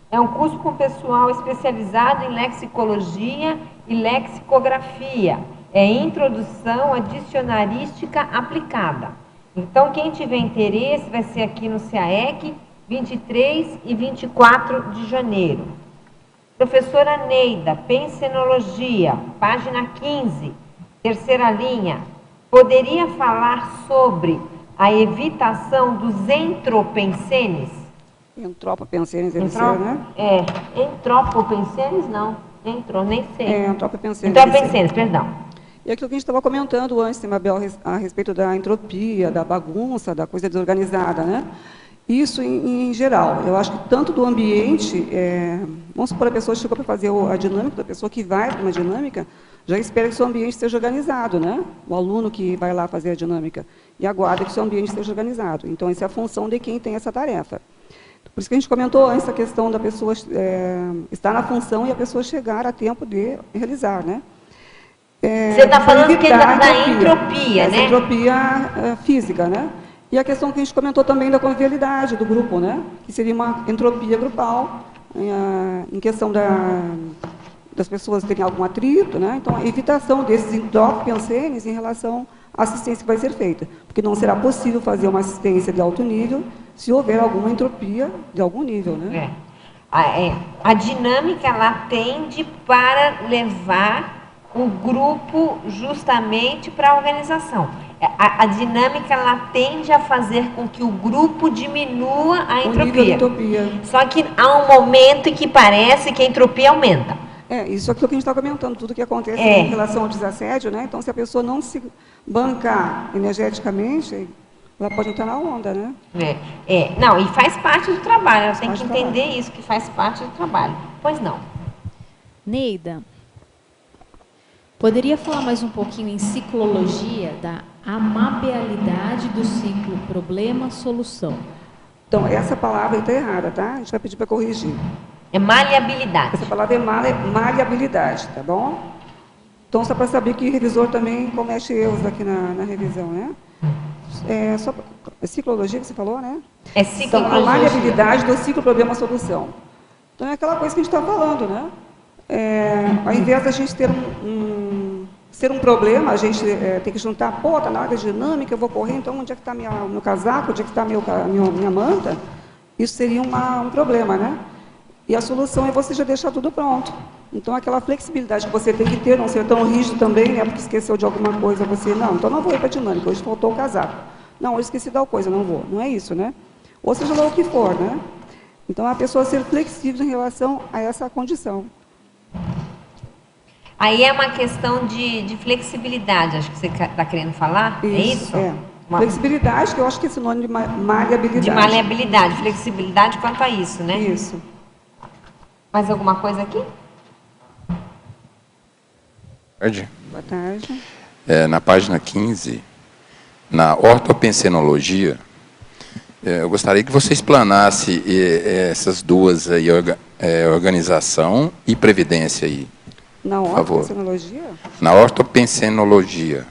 É um curso com pessoal especializado em lexicologia e lexicografia. É introdução à dicionarística aplicada. Então, quem tiver interesse, vai ser aqui no CAEC, 23 e 24 de janeiro. Professora Neida, pensenologia, página 15, terceira linha. Poderia falar sobre a evitação dos entropensenes? Entropopensenes, deve ser, né? Entropopensenes não. Nem sei. Entropopensenes. Entropopensenes, perdão. E aquilo que a gente estava comentando antes, Mabel, a respeito da entropia, da bagunça, da coisa desorganizada, né? Isso em geral. Eu acho que tanto do ambiente, vamos supor, a pessoa chegou para fazer a dinâmica, a pessoa que vai para uma dinâmica, já espera que o seu ambiente esteja organizado, né? O aluno que vai lá fazer a dinâmica e aguarda que o seu ambiente esteja organizado. Então, essa é a função de quem tem essa tarefa. Por isso que a gente comentou antes a questão da pessoa estar na função e a pessoa chegar a tempo de realizar, né? Você está falando que da entropia, né? Entropia física, né? E a questão que a gente comentou também da convivialidade do grupo, né? Que seria uma entropia grupal, em questão das pessoas terem algum atrito, né? Então, a evitação desses entropopensenes em relação à assistência que vai ser feita. Porque não será possível fazer uma assistência de alto nível se houver alguma entropia de algum nível, né? A dinâmica, ela tende para levar o grupo justamente para a organização. A dinâmica, ela tende a fazer com que o grupo diminua a entropia. Só que há um momento em que parece que a entropia aumenta. Isso é aquilo que a gente está comentando, tudo que acontece em relação ao desassédio, né? Então, se a pessoa não se bancar energeticamente, ela pode entrar na onda, né? Não, e faz parte do trabalho, ela tem que entender isso, que faz parte do trabalho. Pois não. Neida, poderia falar mais um pouquinho em ciclologia da amabilidade do ciclo problema-solução? Então, essa palavra está errada, tá? A gente vai pedir para corrigir. É maleabilidade. Essa palavra é maleabilidade, tá bom? Então, só para saber que o revisor também comete erros aqui na revisão, né? Ciclologia que você falou, né? Ciclologia. Então, a maleabilidade do ciclo problema-solução. Então, é aquela coisa que a gente está falando, né? Ao invés da gente ter ser um problema, a gente tem que juntar, está na área dinâmica, eu vou correr, então onde é que está meu casaco, onde é que está minha manta? Isso seria um problema, né? E a solução é você já deixar tudo pronto. Então, aquela flexibilidade que você tem que ter, não ser tão rígido também, né? Porque esqueceu de alguma coisa, então não vou ir para a dinâmica, hoje faltou o casaco. Não, hoje esqueci de tal coisa, não vou. Não é isso, né? Ou seja lá o que for, né? Então, a pessoa ser flexível em relação a essa condição. Aí é uma questão de flexibilidade, acho que você está querendo falar, isso? É isso? Flexibilidade, que eu acho que é sinônimo de maleabilidade. De maleabilidade, flexibilidade quanto a isso, né? Isso. Mais alguma coisa aqui? Boa tarde. Na página 15, na ortopensenologia, eu gostaria que você explanasse essas duas aí, organização e previdência aí. Na ortopensenologia? Na ortopensenologia.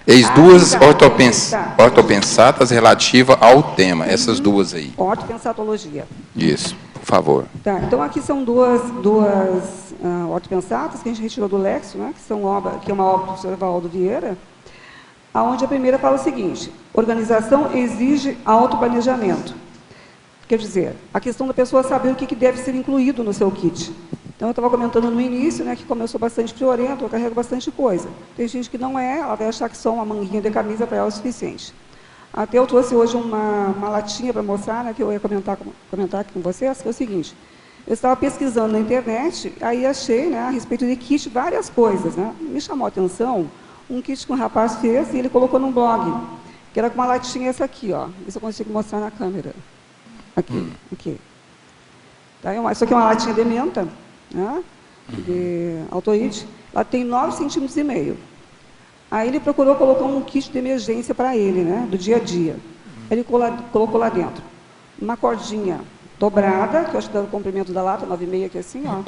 Eis duas ortopensatas relativas ao tema, essas duas aí. Ortopensatologia. Isso, por favor. Tá, então aqui são duas ortopensatas que a gente retirou do Lexo, né, que é uma obra do professor Valdo Vieira, onde a primeira fala o seguinte: organização exige autoplanejamento. Quer dizer, a questão da pessoa saber o que deve ser incluído no seu kit. Então, eu estava comentando no início, né, que como eu sou bastante friorento, eu carrego bastante coisa. Tem gente que não ela vai achar que só uma manguinha de camisa para ela é o suficiente. Até eu trouxe hoje uma latinha para mostrar, né, que eu ia comentar aqui com vocês, que é o seguinte: eu estava pesquisando na internet, aí achei, né, a respeito de kit várias coisas, né. Me chamou a atenção um kit que um rapaz fez e ele colocou num blog, que era com uma latinha essa aqui, ó. Isso eu consigo mostrar na câmera. Aqui. Tá, isso aqui é uma latinha de menta, né, de Altoide. Ela tem 9,5 cm. Aí ele procurou colocar um kit de emergência para ele, né, do dia a dia. Ele colocou lá dentro uma cordinha dobrada, que eu acho que dá o comprimento da lata, 9,5 aqui assim, ó.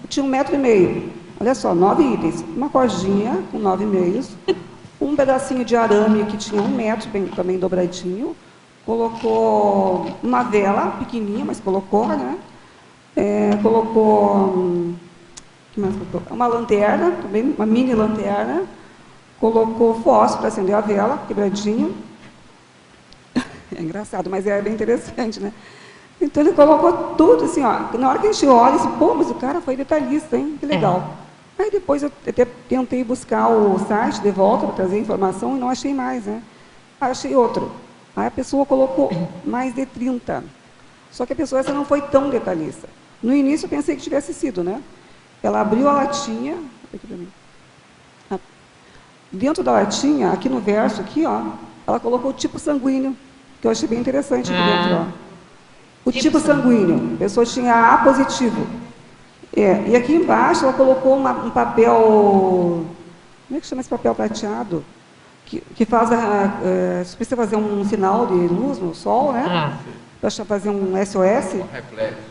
Tinha 1,5 m. Olha só, 9 itens. Uma cordinha com 9,5, um pedacinho de arame que tinha 1 metro, também dobradinho. Colocou uma vela pequenininha, mas colocou, né? Colocou uma lanterna, também uma mini lanterna. Colocou fósforo para acender a vela, quebradinho. É engraçado, mas é bem interessante, né? Então, ele colocou tudo assim, ó. Na hora que a gente olha, assim, pô, mas o cara foi detalhista, hein? Que legal. Aí, depois, eu até tentei buscar o site de volta para trazer informação e não achei mais, né? Aí, achei outro. Aí, a pessoa colocou mais de 30. Só que a pessoa essa não foi tão detalhista. No início eu pensei que tivesse sido, né? Ela abriu a latinha, aqui pra mim. Dentro da latinha, aqui no verso, aqui, ó, ela colocou o tipo sanguíneo, que eu achei bem interessante aqui dentro, ó. O tipo sanguíneo, a pessoa tinha A positivo. E aqui embaixo ela colocou um papel, como é que chama esse papel prateado? Que faz, se precisa fazer um sinal de luz no sol, né? Para fazer um SOS,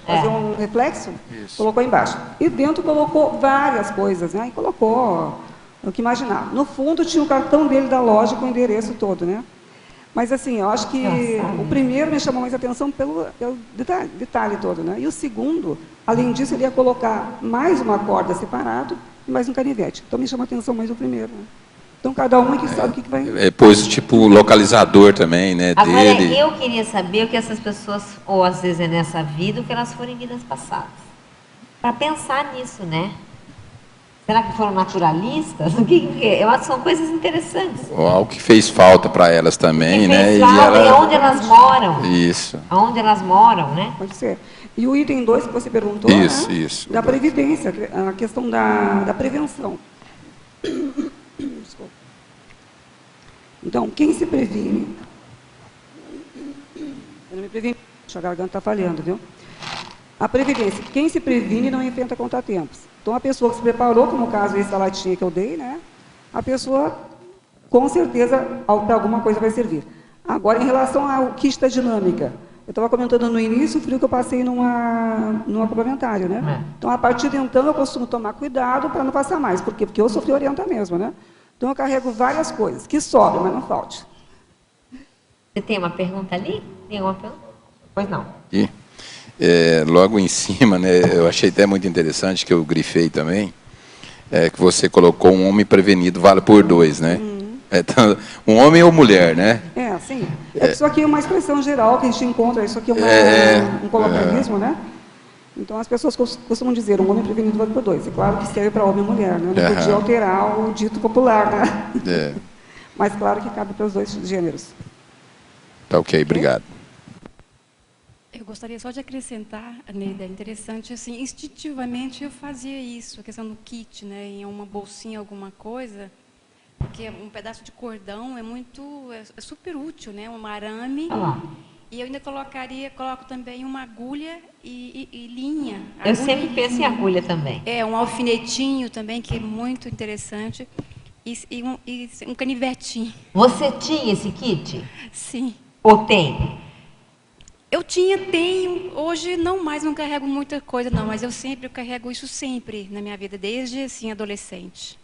fazer um reflexo, colocou embaixo. E dentro colocou várias coisas, né? E colocou o que imaginar. No fundo tinha o cartão dele da loja com o endereço todo, né? Mas assim, eu acho que o primeiro me chamou mais atenção pelo detalhe todo, né? E o segundo, além disso, ele ia colocar mais uma corda separado e mais um canivete. Então me chamou a atenção mais o primeiro, né? Então cada um aqui sabe o que vai... Pôs tipo localizador também, né? Agora, dele. eu queria saber o que essas pessoas, ou às vezes é nessa vida, o que elas foram em vidas passadas. Para pensar nisso, né? Será que foram naturalistas? O que é? Eu acho que são coisas interessantes. Ou algo que fez falta para elas também, né? E onde elas moram. Isso. Aonde elas moram, né? Pode ser. E o item 2 que você perguntou, Isso, né? isso. Da previdência, a questão da prevenção. Desculpa. Então, quem se previne? Eu não me previne, a garganta está falhando, viu? A previdência, quem se previne não enfrenta contratempos. Então, a pessoa que se preparou, como o caso esse da latinha que eu dei, né? A pessoa, com certeza, para alguma coisa vai servir. Agora, em relação ao kit da dinâmica, eu estava comentando no início o frio que eu passei numa complementário, né? Então, a partir de então, eu costumo tomar cuidado para não passar mais. Por quê? Porque eu sou friorenta mesmo, né? Então, eu carrego várias coisas, que sobram, mas não falte. Você tem uma pergunta ali? Tem uma pergunta? Pois não. E, logo em cima, né, eu achei até muito interessante, que eu grifei também, que você colocou um homem prevenido vale por 2, né? Um homem ou mulher, né? Sim. Isso aqui é uma expressão geral que a gente encontra, isso aqui é um coloquialismo, né? Então, as pessoas costumam dizer, um homem prevenido vale por 2. É claro que serve para homem e mulher, né? Não podia alterar o dito popular, né? Mas, claro que cabe para os dois gêneros. Tá ok, obrigado. Eu gostaria só de acrescentar, Neida, é interessante, assim, instintivamente eu fazia isso, a questão do kit, né? Em uma bolsinha, alguma coisa, porque um pedaço de cordão é super útil, né? Um arame. E eu ainda coloco também uma agulha e linha. Eu sempre penso em agulha também. Um alfinetinho também, que é muito interessante. E um canivetinho. Você tinha esse kit? Sim. Ou tem? Eu tenho. Hoje não mais, não carrego muita coisa, não. Mas eu carrego isso sempre na minha vida, desde, assim, adolescente.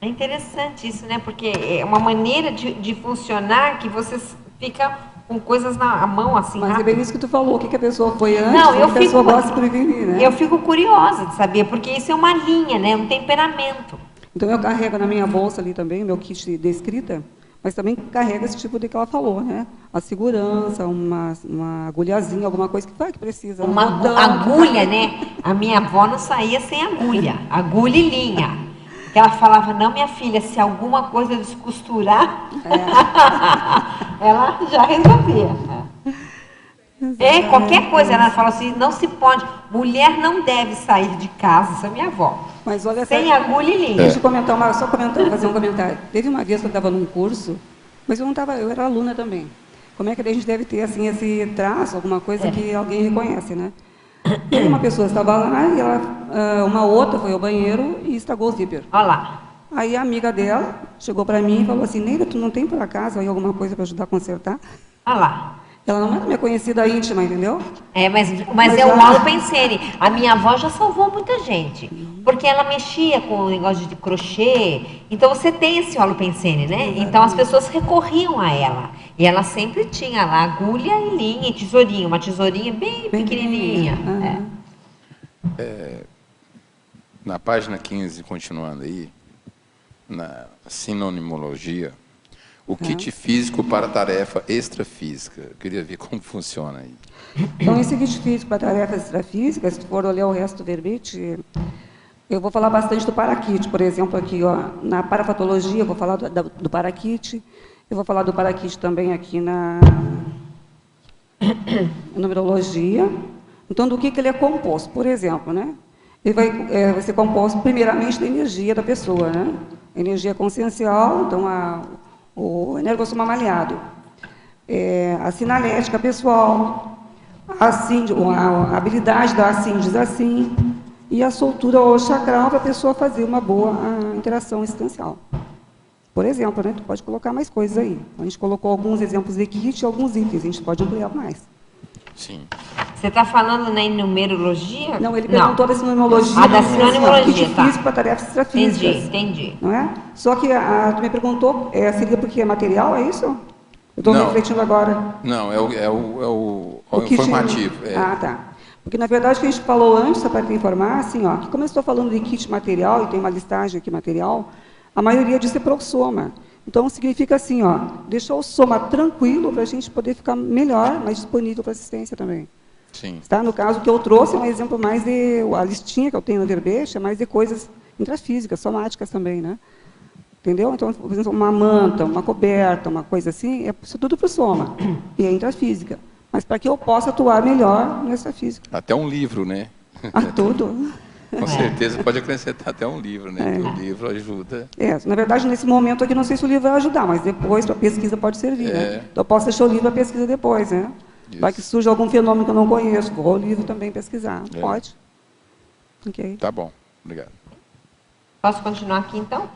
É interessante isso, né? Porque é uma maneira de funcionar que você fica com coisas na mão, assim, Mas rápido. é bem isso que tu falou, o que a pessoa foi antes, Não, a pessoa gosta de prevenir, né? Eu fico curiosa de saber, porque isso é uma linha, né? Um temperamento. Então, eu carrego na minha bolsa ali também, meu kit de escrita, mas também carrega esse tipo de que ela falou, né? A segurança, uma agulhazinha, alguma coisa que precisa. Uma agulha, né? A minha avó não saía sem agulha. Agulha e linha. Que ela falava, não, minha filha, se alguma coisa descosturar, ela já resolvia. Qualquer coisa, ela fala assim, não se pode, mulher não deve sair de casa, isso é minha avó. Mas olha, sem agulha e linha. Deixa eu fazer um comentário. Teve uma vez que eu estava num curso, mas eu era aluna também. Como é que a gente deve ter assim, esse traço, alguma coisa que alguém reconhece, né? E uma pessoa estava lá e uma outra foi ao banheiro e estragou o zíper. Olha lá. Aí a amiga dela chegou para mim e falou assim, Neida, tu não tem por acaso aí alguma coisa para ajudar a consertar? Olha lá. Ela não era minha conhecida íntima, entendeu? Mas é um holo pensene. A minha avó já salvou muita gente. Porque ela mexia com o negócio de crochê. Então você tem esse holo pensene, né? Então as pessoas recorriam a ela. E ela sempre tinha lá agulha e linha e tesourinha. Uma tesourinha bem pequenininha. Na página 15, continuando aí, na sinonimologia, o kit físico para tarefa extrafísica. Eu queria ver como funciona aí. Então, esse kit físico para tarefas extrafísicas, se for olhar o resto do verbete, eu vou falar bastante do parakit, por exemplo, aqui, ó, na parafatologia, eu vou falar do parakit, eu vou falar do parakit também aqui numerologia. Então, do que ele é composto? Por exemplo, né? Ele vai ser composto primeiramente da energia da pessoa, né? Energia consciencial, então o energossoma maleado. A sinalética pessoal, a habilidade da assim diz assim, e a soltura ou chakral para a pessoa fazer uma boa interação existencial. Por exemplo, né? Tu pode colocar mais coisas aí. A gente colocou alguns exemplos de kit e alguns itens, a gente pode ampliar mais. Sim. Você está falando na numerologia? Não, ele perguntou da sinonimologia. Da sinonimologia, tá. Físico para tarefas extrafísicas. Entendi. Não é? Só que tu me perguntou, seria porque é material, é isso? Eu estou refletindo agora. Não, é o kit informativo. Tá. Porque, na verdade, o que a gente falou antes, só para te informar, assim, ó, que como eu estou falando de kit material, e tem uma listagem aqui material, a maioria disso é proxoma. Então, significa assim, ó, deixar o soma tranquilo para a gente poder ficar melhor, mais disponível para assistência também. Sim. Tá? No caso que eu trouxe, é um exemplo mais de... A listinha que eu tenho no verbete é mais de coisas intrafísicas, somáticas também, né? Entendeu? Então, por exemplo, uma manta, uma coberta, uma coisa assim, isso tudo para o soma. E é intrafísica. Mas para que eu possa atuar melhor nessa física. Até um livro, né? Tudo. Com certeza pode acrescentar até um livro, né? O livro ajuda. Na verdade, nesse momento aqui, não sei se o livro vai ajudar, mas depois, para a pesquisa, pode servir. Né? Então, eu posso deixar o livro para pesquisa depois, né? Isso. Vai que surge algum fenômeno que eu não conheço, vou ao livro também pesquisar. Pode. Ok. Tá bom. Obrigado. Posso continuar aqui, então?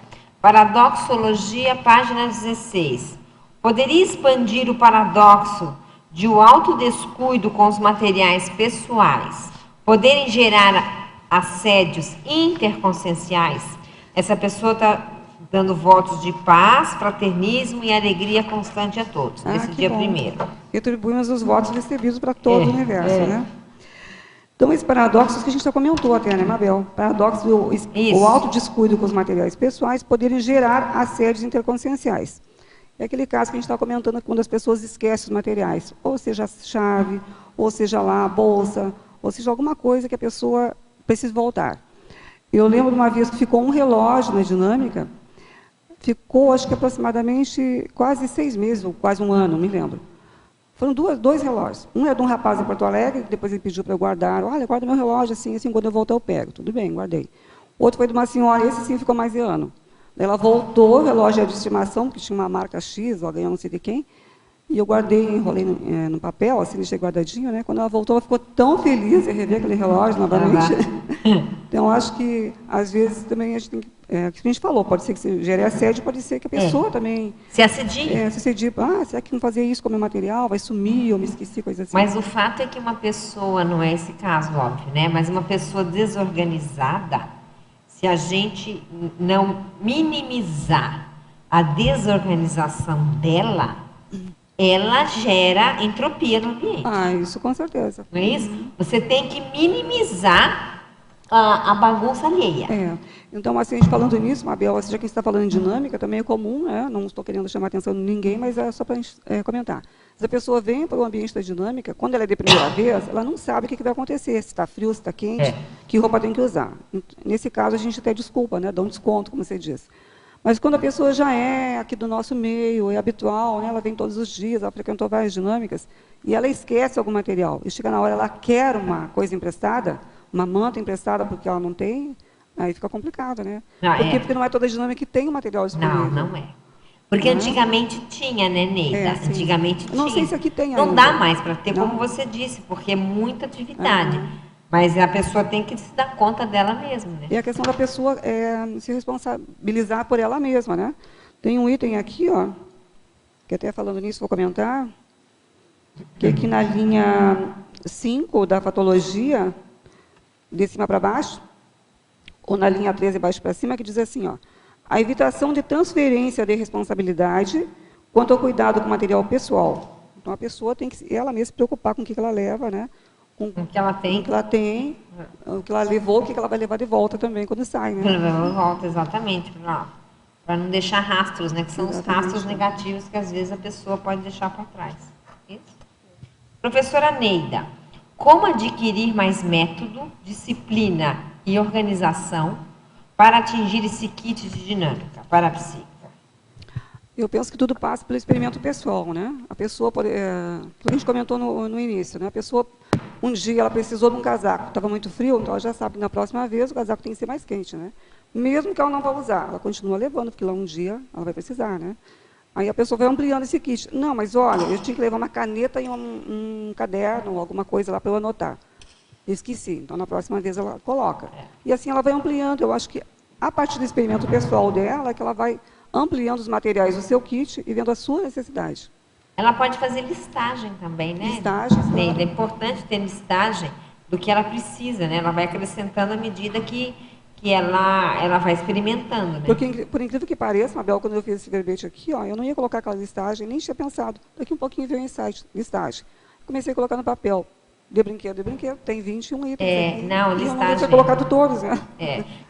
Paradoxologia, página 16. Poderia expandir o paradoxo de o autodescuido com os materiais pessoais poderem gerar assédios interconscienciais? Essa pessoa está dando votos de paz, fraternismo e alegria constante a todos, nesse dia 1º. Retribuímos os votos recebidos para todo o universo, né? Então, esse paradoxo que a gente já comentou até, né, Mabel? Paradoxo o autodescuido com os materiais pessoais poderem gerar assédios interconscienciais. É aquele caso que a gente está comentando quando as pessoas esquecem os materiais, ou seja, a chave, ou seja lá a bolsa, ou seja, alguma coisa que a pessoa precisa voltar. Eu lembro de uma vez que ficou um relógio na dinâmica, ficou, acho que aproximadamente quase 6 meses, ou quase um ano, não me lembro. Foram dois relógios. Um é de um rapaz em Porto Alegre, que depois ele pediu para eu guardar. Olha, guarda meu relógio, assim, quando eu voltar eu pego. Tudo bem, guardei. Outro foi de uma senhora, esse sim ficou mais de ano. Ela voltou, o relógio de estimação, que tinha uma marca X, ela ganhou não sei de quem, e eu guardei, enrolei no papel, assim, deixei guardadinho, né? Quando ela voltou, ela ficou tão feliz em rever aquele relógio novamente. Então, acho que, às vezes, também a gente tem que... o que a gente falou, pode ser que se gere assédio, pode ser que a pessoa também... Se assedia. Se assedia. Será que não fazer isso com o meu material? Vai sumir, eu me esqueci, coisa assim. Mas o fato é que uma pessoa, não é esse caso, óbvio, né? Mas uma pessoa desorganizada, se a gente não minimizar a desorganização dela, ela gera entropia no ambiente. Isso com certeza. Não é isso? Você tem que minimizar a bagunça alheia. Então, assim, a gente falando nisso, Mabel, já que a gente está falando em dinâmica, também é comum, né? Não estou querendo chamar a atenção de ninguém, mas é só para a gente comentar. Se a pessoa vem para o ambiente da dinâmica, quando ela é de primeira vez, ela não sabe o que vai acontecer, se está frio, se está quente, que roupa tem que usar. Nesse caso, a gente até desculpa, né? Dá um desconto, como você disse. Mas quando a pessoa já é aqui do nosso meio, é habitual, né? Ela vem todos os dias, ela frequentou várias dinâmicas, e ela esquece algum material, e chega na hora, ela quer uma coisa emprestada, uma manta emprestada porque ela não tem, aí fica complicado, né? Porque não é toda dinâmica que tem o material disponível. Não é. Porque antigamente tinha, né, Neida? Antigamente tinha. Não sei se aqui tem ainda. Não dá mais para ter, não. como você disse, porque é muita atividade. Mas a pessoa tem que se dar conta dela mesma, né? E a questão da pessoa se responsabilizar por ela mesma, né? Tem um item aqui, ó, que até falando nisso vou comentar, que aqui na linha 5 da fatologia, de cima para baixo, ou na linha 13, baixo para cima, que diz assim, ó, a evitação de transferência de responsabilidade quanto ao cuidado com o material pessoal. Então, a pessoa tem que, ela mesma, se preocupar com o que ela leva, né? Com o que ela tem, o que ela levou, o que ela vai levar de volta também quando sai, né? Levar de volta, exatamente, para não deixar rastros, né? Que são os rastros negativos que às vezes a pessoa pode deixar para trás. Isso? Professora Neida, como adquirir mais método, disciplina e organização para atingir esse kit de dinâmica parapsíquica? Eu penso que tudo passa pelo experimento pessoal, né? A pessoa, que a gente comentou no início, né? A pessoa, um dia, ela precisou de um casaco, estava muito frio, então ela já sabe que na próxima vez o casaco tem que ser mais quente, né? Mesmo que ela não vá usar, ela continua levando, porque lá um dia ela vai precisar, né? Aí a pessoa vai ampliando esse kit. Não, mas olha, eu tinha que levar uma caneta e um caderno, alguma coisa lá para eu anotar. Eu esqueci, então na próxima vez ela coloca. E assim ela vai ampliando. Eu acho que a partir do experimento pessoal dela é que ela vai ampliando os materiais do seu kit e vendo a sua necessidade. Ela pode fazer listagem também, né? Listagem, Neida, é importante ter listagem do que ela precisa, né? Ela vai acrescentando à medida que ela vai experimentando, né? Porque, por incrível que pareça, Mabel, quando eu fiz esse verbete aqui, ó, eu não ia colocar aquela listagem, nem tinha pensado. Daqui um pouquinho veio o insight, listagem. Comecei a colocar no papel. De brinquedo, tem 21 itens aqui. Não, e listagem. eu não tinha colocado todos, né?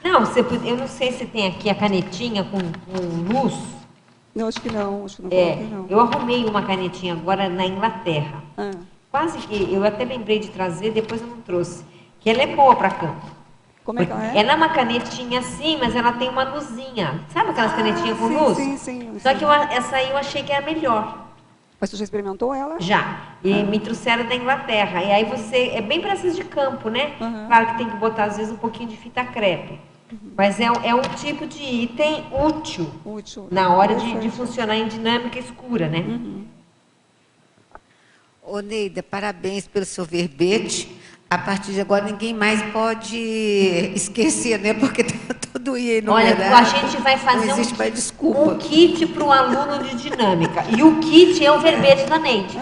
Não, eu não sei se tem aqui a canetinha com luz. Não, acho que não coloquei, não. Eu arrumei uma canetinha agora na Inglaterra. Quase que, eu até lembrei de trazer, depois eu não trouxe. Que ela é boa para campo. Como é que ela é? Ela é uma canetinha assim, mas ela tem uma luzinha. Sabe aquelas canetinhas com luz? Sim. Só que essa aí eu achei que era melhor. Mas você já experimentou ela? Já. E me trouxeram da Inglaterra. E aí é bem para essas de campo, né? Claro que tem que botar, às vezes, um pouquinho de fita crepe. Mas é um tipo de item útil na hora de funcionar em dinâmica escura, né? Ô, Neida, parabéns pelo seu verbete. A partir de agora, ninguém mais pode esquecer, né? Porque tá tudo aí enumerado. Olha, a gente vai fazer não existe mais desculpa. Um kit para o aluno de dinâmica. E o kit é o verbete da Neide.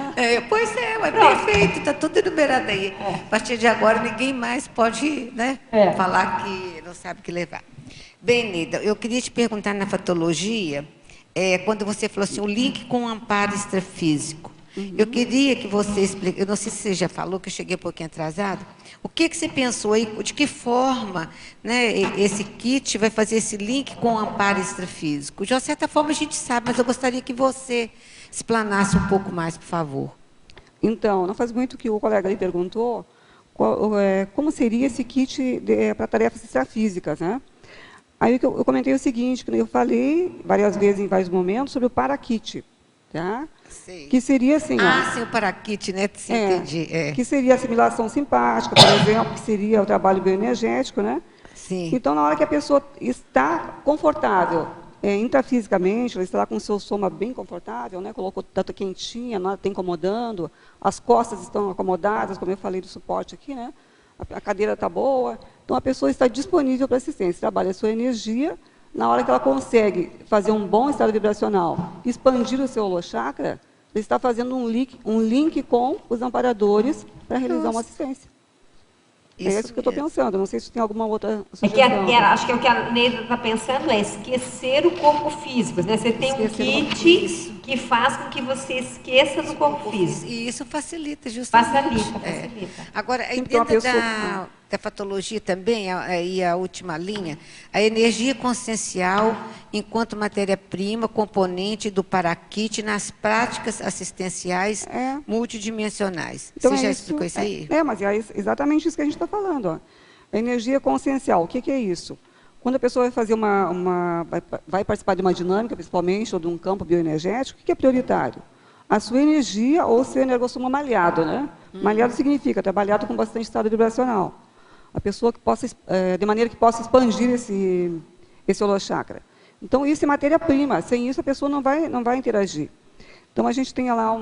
Pois é, mas perfeito, está tudo enumerado aí. A partir de agora, ninguém mais pode, né, falar que não sabe o que levar. Bem, Neida, eu queria te perguntar na fatologia, quando você falou assim, o link com o amparo extrafísico. Eu queria que você explicasse, eu não sei se você já falou, que eu cheguei um pouquinho atrasado, o que você pensou aí, de que forma, né, esse kit vai fazer esse link com o amparo extrafísico? De uma certa forma a gente sabe, mas eu gostaria que você explanasse um pouco mais, por favor. Então, não faz muito que o colega ali perguntou como seria esse kit para tarefas extrafísicas, né? Aí eu comentei o seguinte, que eu falei várias vezes, em vários momentos, sobre o para-kit. Tá? Que seria assim... sim, o para-kit, né? Sim, entendi. Que seria a assimilação simpática, por exemplo, que seria o trabalho bioenergético, né? Sim. Então, na hora que a pessoa está confortável, intrafisicamente, ela está lá com o seu soma bem confortável, né? Colocou tanto quentinha, nada está incomodando, as costas estão acomodadas, como eu falei do suporte aqui, né? A cadeira está boa. Então, a pessoa está disponível para assistência, trabalha a sua energia. Na hora que ela consegue fazer um bom estado vibracional, expandir o seu holochakra, ele está fazendo um link com os amparadores para realizar uma assistência. Isso que eu estou pensando. Não sei se tem alguma outra sugestão. Acho que o que a Neida está pensando é esquecer o corpo físico, né? Você tem um kit que faz com que você esqueça do corpo físico. E isso facilita, justamente. Facilita. Agora, dentro da fatologia também, aí a última linha, a energia consciencial enquanto matéria-prima, componente do para-kit nas práticas assistenciais multidimensionais. Então, você já explicou isso aí? Mas é exatamente isso que a gente está falando. Ó. A energia consciencial, o que é isso? Quando a pessoa vai fazer vai participar de uma dinâmica, principalmente, ou de um campo bioenergético, o que é prioritário? A sua energia ou o seu energossoma malhado, né? Malhado significa trabalhado com bastante estado vibracional. A pessoa que possa, de maneira que possa expandir esse holochakra. Então, isso é matéria-prima. Sem isso, a pessoa não vai interagir. Então, a gente tem lá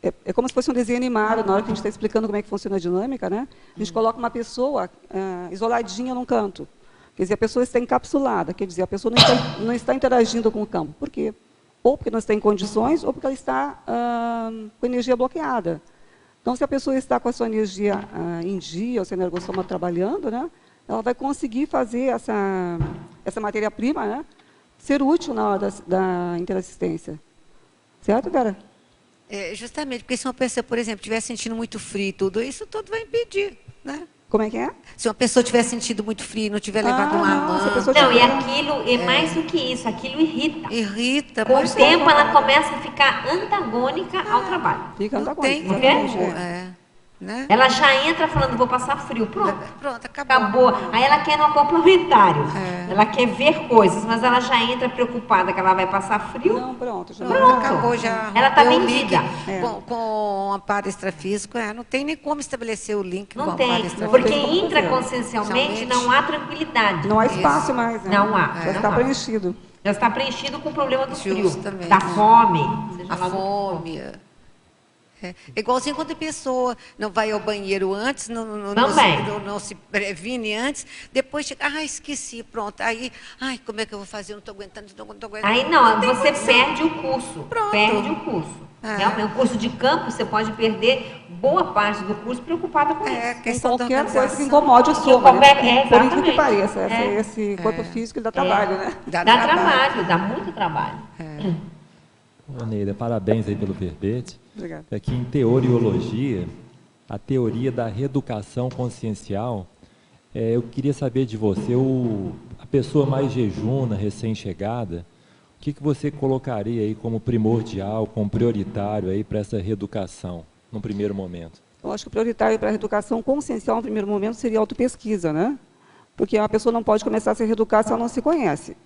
é como se fosse um desenho animado, na hora que a gente está explicando como é que funciona a dinâmica, né? A gente coloca uma pessoa isoladinha num canto. Quer dizer, a pessoa está encapsulada, quer dizer, a pessoa não está interagindo com o campo. Por quê? Ou porque não está em condições, ou porque ela está com energia bloqueada. Então, se a pessoa está com a sua energia em dia, o seu energossoma trabalhando, né, ela vai conseguir fazer essa matéria-prima, né, ser útil na hora da interassistência. Certo, Vera? Justamente, porque se uma pessoa, por exemplo, estiver sentindo muito frio e tudo, isso tudo vai impedir, né? Como é que é? Se uma pessoa tiver sentido muito frio e não tiver levado uma mão... Não, e aquilo é mais do que isso, aquilo irrita. Irrita. Com o tempo, ela começa a ficar antagônica ao trabalho. Fica antagônica. Não tem como. né? Ela já entra falando, vou passar frio. Pronto. Pronto, acabou. Acabou. Aí ela quer no complementário. Ela quer ver coisas, mas ela já entra preocupada que ela vai passar frio. Não, pronto. Já Pronto, acabou, já. Ela está deu o link vendida. com o amparo extrafísico, não tem nem como estabelecer o link com o Não amparo tem, extrafísico. porque intraconsciencialmente não há tranquilidade. Não há espaço mais, né? Não há. Já está preenchido. Já está preenchido com o problema do frio, Justamente. da fome. A fome. É igualzinho quando a pessoa não vai ao banheiro antes, não se previne antes, depois chega, esqueci, pronto. Aí, como é que eu vou fazer? Eu não estou aguentando, não estou aguentando. Aí não, você perde o curso. Pronto. Perde o curso. Realmente, o curso de campo, você pode perder boa parte do curso preocupada com isso. Questão da qualquer coisa que organização. incomode o soma, né? Por incrível que exatamente. pareça, esse corpo físico ele dá trabalho, né? Dá trabalho, dá muito trabalho. Ô, Neida, parabéns aí pelo verbete. Obrigada. Aqui em teoriologia, a teoria da reeducação consciencial, eu queria saber de você, a pessoa mais jejuna, recém-chegada, o que você colocaria aí como primordial, como prioritário aí para essa reeducação, num primeiro momento? Eu acho que o prioritário para a reeducação consciencial, no primeiro momento, seria a autopesquisa, né? Porque a pessoa não pode começar a se reeducar se ela não se conhece.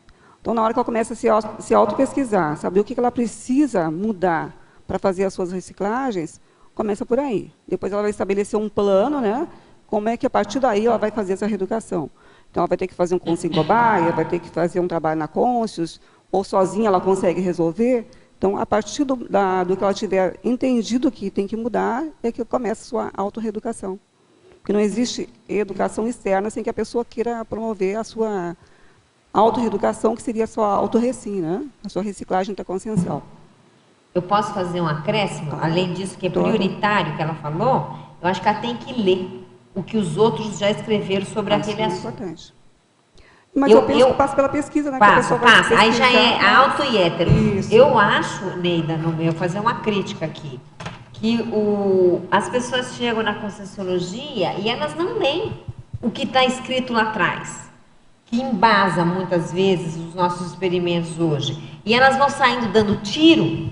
Então, na hora que ela começa a se autopesquisar, saber o que ela precisa mudar para fazer as suas reciclagens, começa por aí. Depois ela vai estabelecer um plano, né? Como é que a partir daí ela vai fazer essa reeducação. Então, ela vai ter que fazer um consciência cobaia, vai ter que fazer um trabalho na Conscious, ou sozinha ela consegue resolver. Então, a partir do que ela tiver entendido que tem que mudar, é que começa a sua autorreeducação. Porque não existe educação externa sem que a pessoa queira promover a sua autorreeducação, que seria a sua autorrecim, né? A sua reciclagem interconsciencial. Eu posso fazer um acréscimo? Além disso, que é prioritário, que ela falou, eu acho que ela tem que ler o que os outros já escreveram sobre aquele assunto. Importante. Mas eu penso que passa pela pesquisa, né? Passa. Aí já é auto e hétero. Isso. Eu acho, Neida, eu vou fazer uma crítica aqui, que as pessoas chegam na Conscienciologia e elas não leem o que está escrito lá atrás, que embasa muitas vezes os nossos experimentos hoje. E elas vão saindo dando tiro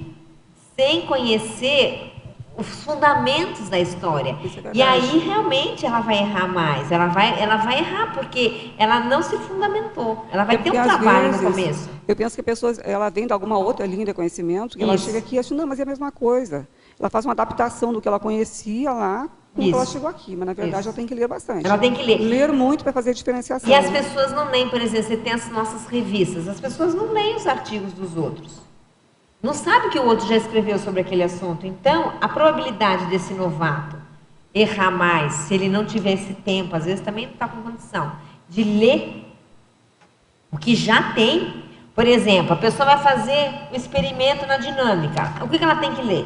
sem conhecer os fundamentos da história. E aí realmente ela vai errar mais. Ela vai errar porque ela não se fundamentou. Ela vai ter um trabalho no começo. Eu penso que a pessoa, ela vem de alguma outra linha de conhecimento, que ela chega aqui e acha, não, mas é a mesma coisa. Ela faz uma adaptação do que ela conhecia lá, como ela chegou aqui, mas na verdade ela tem que ler bastante. Ela tem que ler. Ler muito para fazer a diferenciação. E as pessoas não leem, por exemplo, você tem as nossas revistas, as pessoas não leem os artigos dos outros. Não sabe o que o outro já escreveu sobre aquele assunto. Então, a probabilidade desse novato errar mais, se ele não tiver esse tempo, às vezes também não está com condição, de ler o que já tem. Por exemplo, a pessoa vai fazer o experimento na dinâmica. O que ela tem que ler?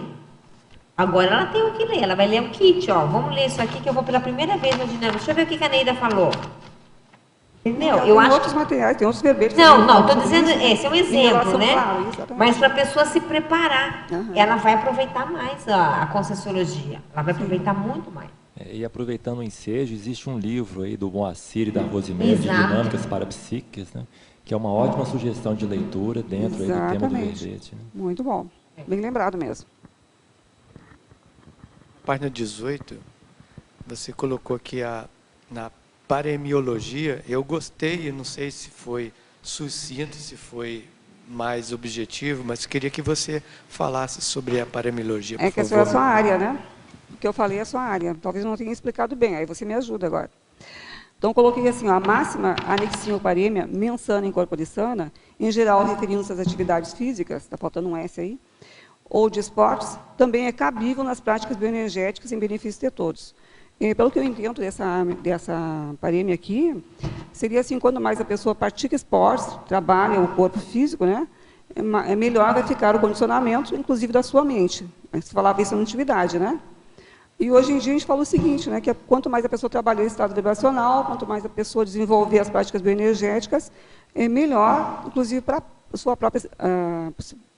Agora ela tem o que ler, ela vai ler o kit, ó. Vamos ler isso aqui que eu vou pela primeira vez na dinâmica. Deixa eu ver o que a Neida falou. Entendeu? Eu acho outros materiais, tem outros verbetes. Não, estou dizendo, esse é um exemplo, né? Claro, mas para a pessoa se preparar, ela vai aproveitar mais a Conscienciologia. Ela vai aproveitar muito mais. E aproveitando o ensejo, existe um livro aí do Moacir e da Rosiméria, de Dinâmicas Parapsíquicas, né? Que é uma ótima sugestão de leitura dentro aí do tema do verbete. Né? Muito bom. Bem lembrado mesmo. Página 18, você colocou aqui na paremiologia. Eu gostei, não sei se foi sucinto, se foi mais objetivo, mas queria que você falasse sobre a paremiologia, por favor. É que essa é a sua área, né? O que eu falei é a sua área. Talvez não tenha explicado bem, aí você me ajuda agora. Então, coloquei assim, a máxima anexinho parêmia, mensana incorpore sana, em geral referindo-se às atividades físicas, está faltando um S aí, ou de esportes, também é cabível nas práticas bioenergéticas em benefício de todos. E, pelo que eu entendo dessa parêmia aqui, seria assim, quando mais a pessoa pratica esportes, trabalha o corpo físico, né, é melhor vai ficar o condicionamento, inclusive da sua mente. Você falava isso na atividade, né? E hoje em dia a gente fala o seguinte, né, que quanto mais a pessoa trabalhar em estado vibracional, quanto mais a pessoa desenvolver as práticas bioenergéticas, é melhor, inclusive para a sua própria,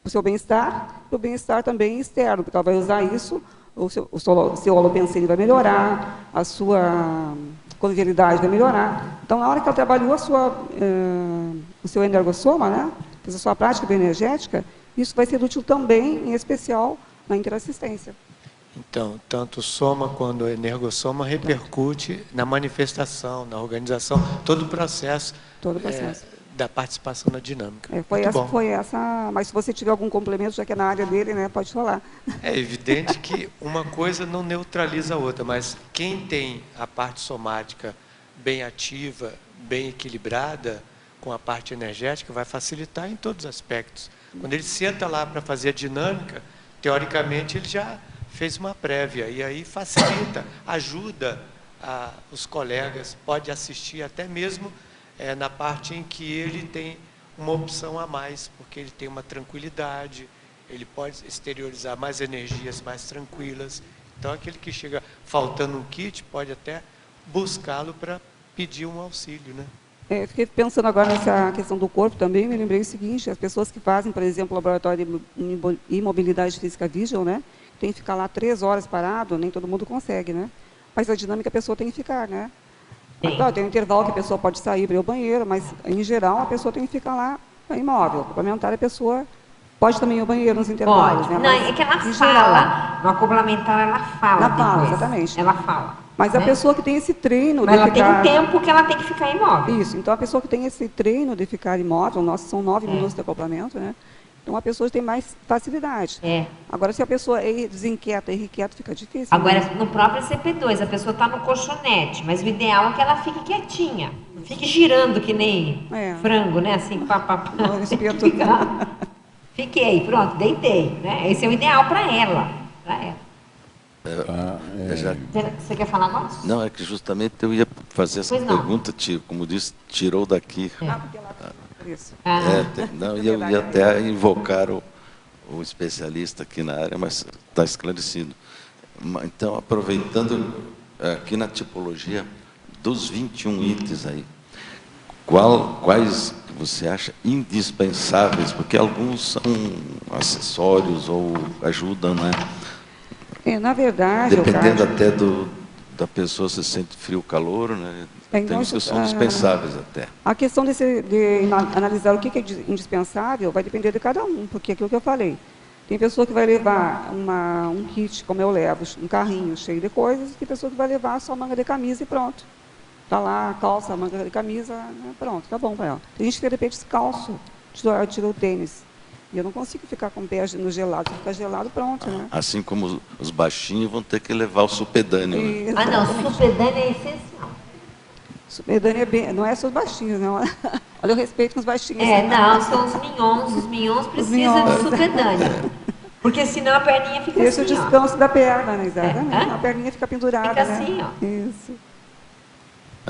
o seu bem-estar, e o bem-estar também externo, porque ela vai usar isso, o seu holopensene vai melhorar, a sua convivialidade vai melhorar. Então, na hora que ela trabalhou o seu energossoma, né, fez a sua prática bioenergética, isso vai ser útil também, em especial, na interassistência. Então, tanto o soma quanto o energossoma repercute na manifestação, na organização, todo o processo, da participação na dinâmica. Foi essa, mas se você tiver algum complemento, já que é na área dele, né, pode falar. É evidente que uma coisa não neutraliza a outra, mas quem tem a parte somática bem ativa, bem equilibrada, com a parte energética, vai facilitar em todos os aspectos. Quando ele senta lá para fazer a dinâmica, teoricamente ele já fez uma prévia, e aí facilita, ajuda os colegas, pode assistir até mesmo na parte em que ele tem uma opção a mais, porque ele tem uma tranquilidade, ele pode exteriorizar mais energias mais tranquilas. Então, aquele que chega faltando um kit, pode até buscá-lo para pedir um auxílio, né? Fiquei pensando agora nessa questão do corpo também, me lembrei o seguinte, as pessoas que fazem, por exemplo, o laboratório de imobilidade física Vision, né, tem que ficar lá 3 horas parado, nem todo mundo consegue, né? Mas a dinâmica a pessoa tem que ficar, né? Claro, tem um intervalo que a pessoa pode sair para ir ao banheiro, mas, em geral, a pessoa tem que ficar lá imóvel. Complementar, a pessoa pode também ir ao banheiro nos intervalos. Pode. Né? Não, é que ela fala. No complementar, ela fala. Ela fala, exatamente. Ela fala. Mas a pessoa que tem esse treino... Mas ela tem um tempo que ela tem que ficar imóvel. Isso. Então, a pessoa que tem esse treino de ficar imóvel, são 9 minutos de acoplamento, né? Então, a pessoa tem mais facilidade. Agora, se a pessoa desinquieta, irrequieta, fica difícil. Agora, no próprio CP2, a pessoa está no colchonete, mas o ideal é que ela fique quietinha. Não fique girando que nem frango, né? Assim, Fiquei, pronto, deitei. Né? Esse é o ideal para ela. Você quer falar agora? Não, é que justamente eu ia fazer essa pergunta, como disse, tirou daqui. Eu ia até invocar o especialista aqui na área, mas está esclarecido. Então, aproveitando aqui na tipologia dos 21 itens aí, quais você acha indispensáveis? Porque alguns são acessórios ou ajudam, né? Na verdade... Dependendo até da pessoa se sente frio ou calor, né? Tem uns que são dispensáveis até. A questão de analisar o que é indispensável vai depender de cada um, porque é aquilo que eu falei. Tem pessoa que vai levar um kit, como eu levo, um carrinho cheio de coisas, e tem pessoa que vai levar só manga de camisa e pronto. Está lá a calça, a manga de camisa, né, pronto, tá bom para ela. Tem gente que de repente descalço, tirou o tênis. E eu não consigo ficar com o pé no gelado, se ficar gelado, pronto, né? Assim como os baixinhos vão ter que levar o supedâneo. Né? Não, o supedâneo é essencial. Supedâneo não é só os baixinhos, não. Olha o respeito com os baixinhos. Não, são os mignons. Os mignons precisam de supedâneo. Porque senão a perninha fica Esse assim, é o descanso da perna, né? Exatamente. A perninha fica pendurada, fica né? assim, ó. Isso.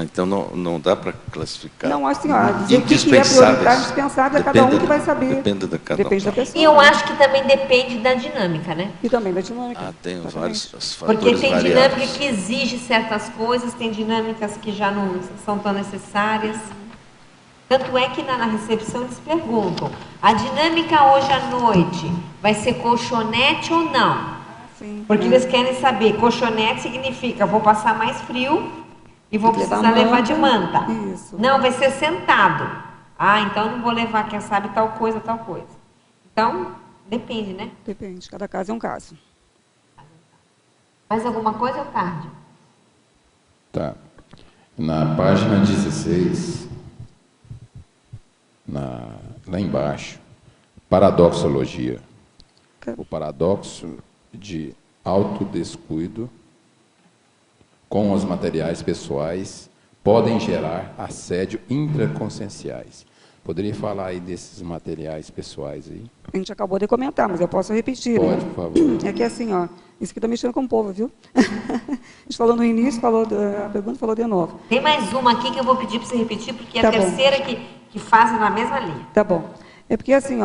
Então, não dá para classificar. Não, assim, dizer o que é prioritário, indispensável, é cada um que vai saber. Depende da da pessoa. E eu acho que também depende da dinâmica, né? E também da dinâmica. Tem vários fatores. Porque tem variados. dinâmica que exige certas coisas, tem dinâmicas que já não são tão necessárias. Tanto é que na recepção eles perguntam, a dinâmica hoje à noite vai ser colchonete ou não? Sim. Porque eles querem saber, colchonete significa, vou passar mais frio e vou precisar levar de manta. Isso. Não, vai ser sentado. Então não vou levar, quem sabe, tal coisa. Então, depende, né? Depende, cada caso é um caso. Mais alguma coisa, Cardio? Tá. Na página 16, lá embaixo, paradoxologia. O paradoxo de autodescuido com os materiais pessoais podem gerar assédio intraconscienciais. Poderia falar aí desses materiais pessoais aí? A gente acabou de comentar, mas eu posso repetir. Pode, por favor. É que assim, isso aqui está mexendo com o povo, viu? A gente falou no início, a pergunta falou de novo. Tem mais uma aqui que eu vou pedir para você repetir, porque é a terceira que faz na mesma linha. Tá bom. É porque assim,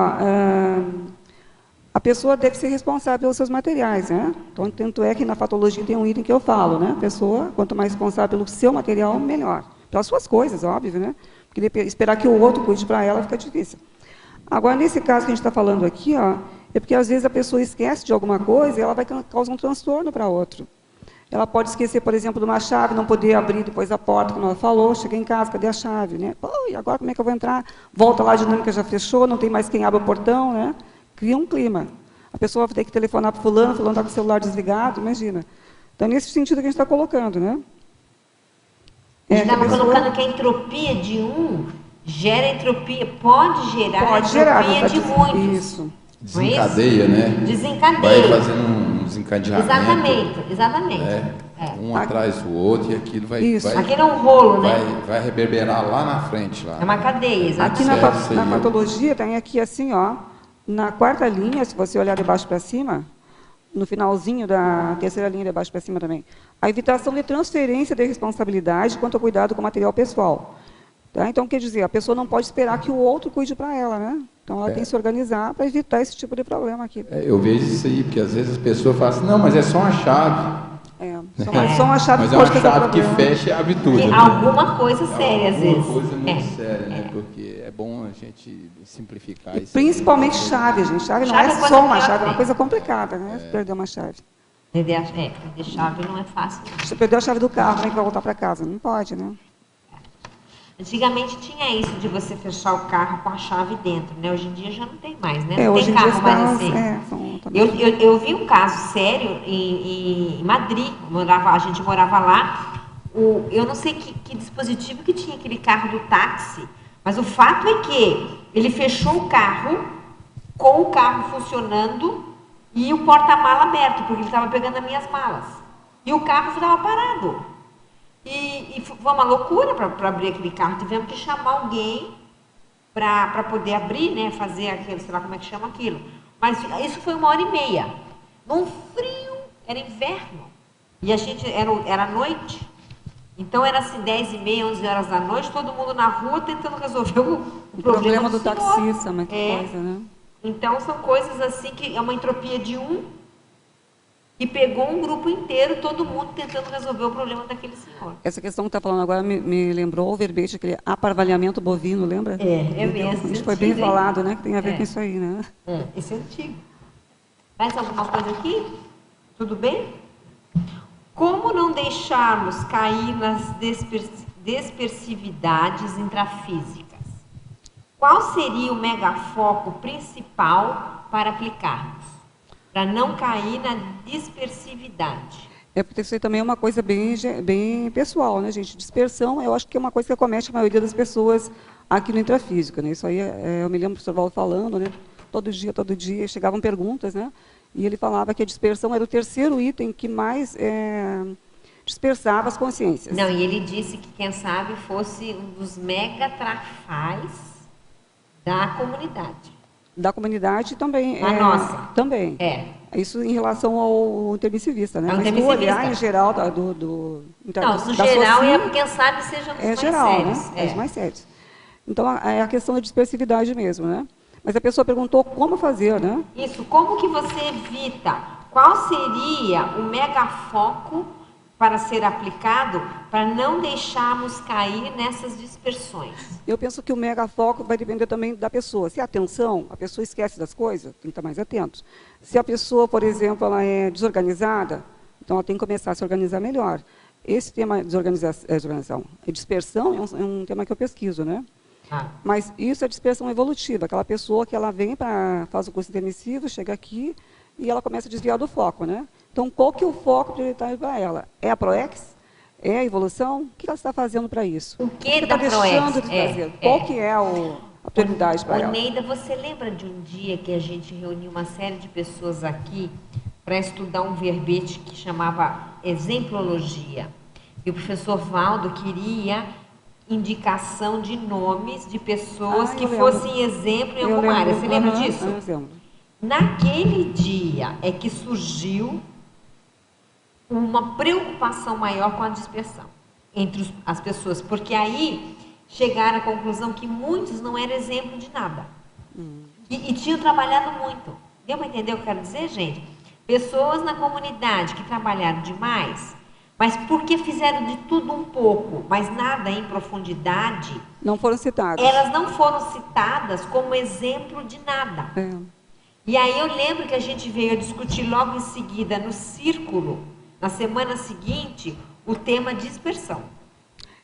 a pessoa deve ser responsável pelos seus materiais, né? Então, tanto é que na patologia tem um item que eu falo, né? A pessoa, quanto mais responsável pelo seu material, melhor. Pelas suas coisas, óbvio, né? Porque esperar que o outro cuide para ela fica difícil. Agora, nesse caso que a gente está falando aqui, é porque às vezes a pessoa esquece de alguma coisa e ela vai causar um transtorno para outro. Ela pode esquecer, por exemplo, de uma chave, não poder abrir depois a porta, como ela falou, cheguei em casa, cadê a chave, né? Pô, e agora como é que eu vou entrar? Volta lá, a dinâmica já fechou, não tem mais quem abra o portão, né? Cria um clima. a pessoa vai ter que telefonar para fulano está com o celular desligado, imagina. Então, nesse sentido que a gente está colocando, né? A gente estava colocando que a entropia de um gera entropia, pode gerar entropia de muitos. Isso. Desencadeia, né? Desencadeia. Vai fazendo um desencadeamento. Exatamente. Um atrás do outro e aquilo vai... Aquilo é um rolo, né? Vai reverberar lá na frente. Lá. É uma cadeia, exatamente. Aqui na patologia tem aqui assim, ó, na quarta linha, se você olhar de baixo para cima, no finalzinho da terceira linha de baixo para cima também, a evitação de transferência de responsabilidade quanto ao cuidado com o material pessoal. Tá? Então, quer dizer, a pessoa não pode esperar que o outro cuide para ela, né? Então, ela tem que se organizar para evitar esse tipo de problema aqui. Eu vejo isso aí, porque às vezes as pessoas falam assim, não, mas é só uma chave. Só uma chave, mas é uma chave que fecha e abre tudo. Né? Alguma coisa séria, às vezes. Alguma coisa muito séria, né? Porque é bom a gente simplificar isso. Principalmente chave, gente. Chave não é só uma chave, é uma coisa complicada, né? Perder uma chave. Perder chave não é fácil. Você perdeu a chave do carro, como é que vai voltar para casa? Não pode, né? Antigamente tinha isso de você fechar o carro com a chave dentro, né? Hoje em dia já não tem mais, né? Não tem carro mais assim. Eu vi um caso sério em Madrid, a gente morava lá. Eu não sei que dispositivo que tinha aquele carro do táxi, mas o fato é que ele fechou o carro com o carro funcionando e o porta-mala aberto, porque ele estava pegando as minhas malas. E o carro estava parado. E foi uma loucura para abrir aquele carro. Tivemos que chamar alguém para poder abrir, né? Fazer aquele, sei lá como é que chama aquilo. Mas isso foi 1h30. Num frio, era inverno. E a gente, era noite. Então era assim, 10h30, 11h da noite, todo mundo na rua tentando resolver o problema do taxista, mas que coisa, né? Então são coisas assim que é uma entropia de um. E pegou um grupo inteiro, todo mundo tentando resolver o problema daquele senhor. Essa questão que está falando agora me lembrou o verbete, aquele aparvalhamento bovino, lembra? É mesmo. Isso foi bem falado, né? Que tem a ver com isso aí, né? Esse é antigo. Mais alguma coisa aqui? Tudo bem? Como não deixarmos cair nas dispersividades intrafísicas? Qual seria o megafoco principal para aplicarmos? Para não cair na dispersividade. Porque isso aí também é uma coisa bem pessoal, né, gente? Dispersão, eu acho que é uma coisa que acomete a maioria das pessoas aqui no intrafísico, né? Isso aí, eu me lembro do professor Valdo falando, né? Todo dia, chegavam perguntas, né? E ele falava que a dispersão era o terceiro item que mais dispersava as consciências. Não, e ele disse que, quem sabe, fosse um dos megatrafais da comunidade. Da comunidade também. A nossa. Também. Isso em relação ao intermissivista, né? Mas se olhar em geral Não, no geral, quem sabe seja os mais sérios. Né? Os mais sérios. Então, é a questão da dispersividade mesmo, né? Mas a pessoa perguntou como fazer, né? Isso, como que você evita? Qual seria o megafoco para ser aplicado para não deixarmos cair nessas dispersões? Eu penso que o megafoco vai depender também da pessoa. Se a atenção, a pessoa esquece das coisas, tem que estar mais atento. Se a pessoa, por exemplo, ela é desorganizada, então ela tem que começar a se organizar melhor. Esse tema de desorganização e dispersão é um tema que eu pesquiso, né? Mas isso é dispersão evolutiva, aquela pessoa que ela vem faz o curso intermissivo, chega aqui e ela começa a desviar do foco, né? Então, qual que é o foco prioritário para ela? É a ProEx? É a evolução? O que ela está fazendo para isso? O que está deixando de fazer? Qual que é a prioridade para ela? Neida, você lembra de um dia que a gente reuniu uma série de pessoas aqui para estudar um verbete que chamava exemplologia? E o professor Valdo queria indicação de nomes de pessoas que fossem exemplo em alguma área. Você lembra disso? Eu lembro. Naquele dia é que surgiu uma preocupação maior com a dispersão entre as pessoas, porque aí chegaram à conclusão que muitos não eram exemplo de nada. E tinham trabalhado muito. Deu para entender o que eu quero dizer, gente? Pessoas na comunidade que trabalharam demais, mas porque fizeram de tudo um pouco, mas nada em profundidade, não foram citadas. Elas não foram citadas como exemplo de nada. E aí eu lembro que a gente veio a discutir logo em seguida, no círculo, na semana seguinte, o tema dispersão.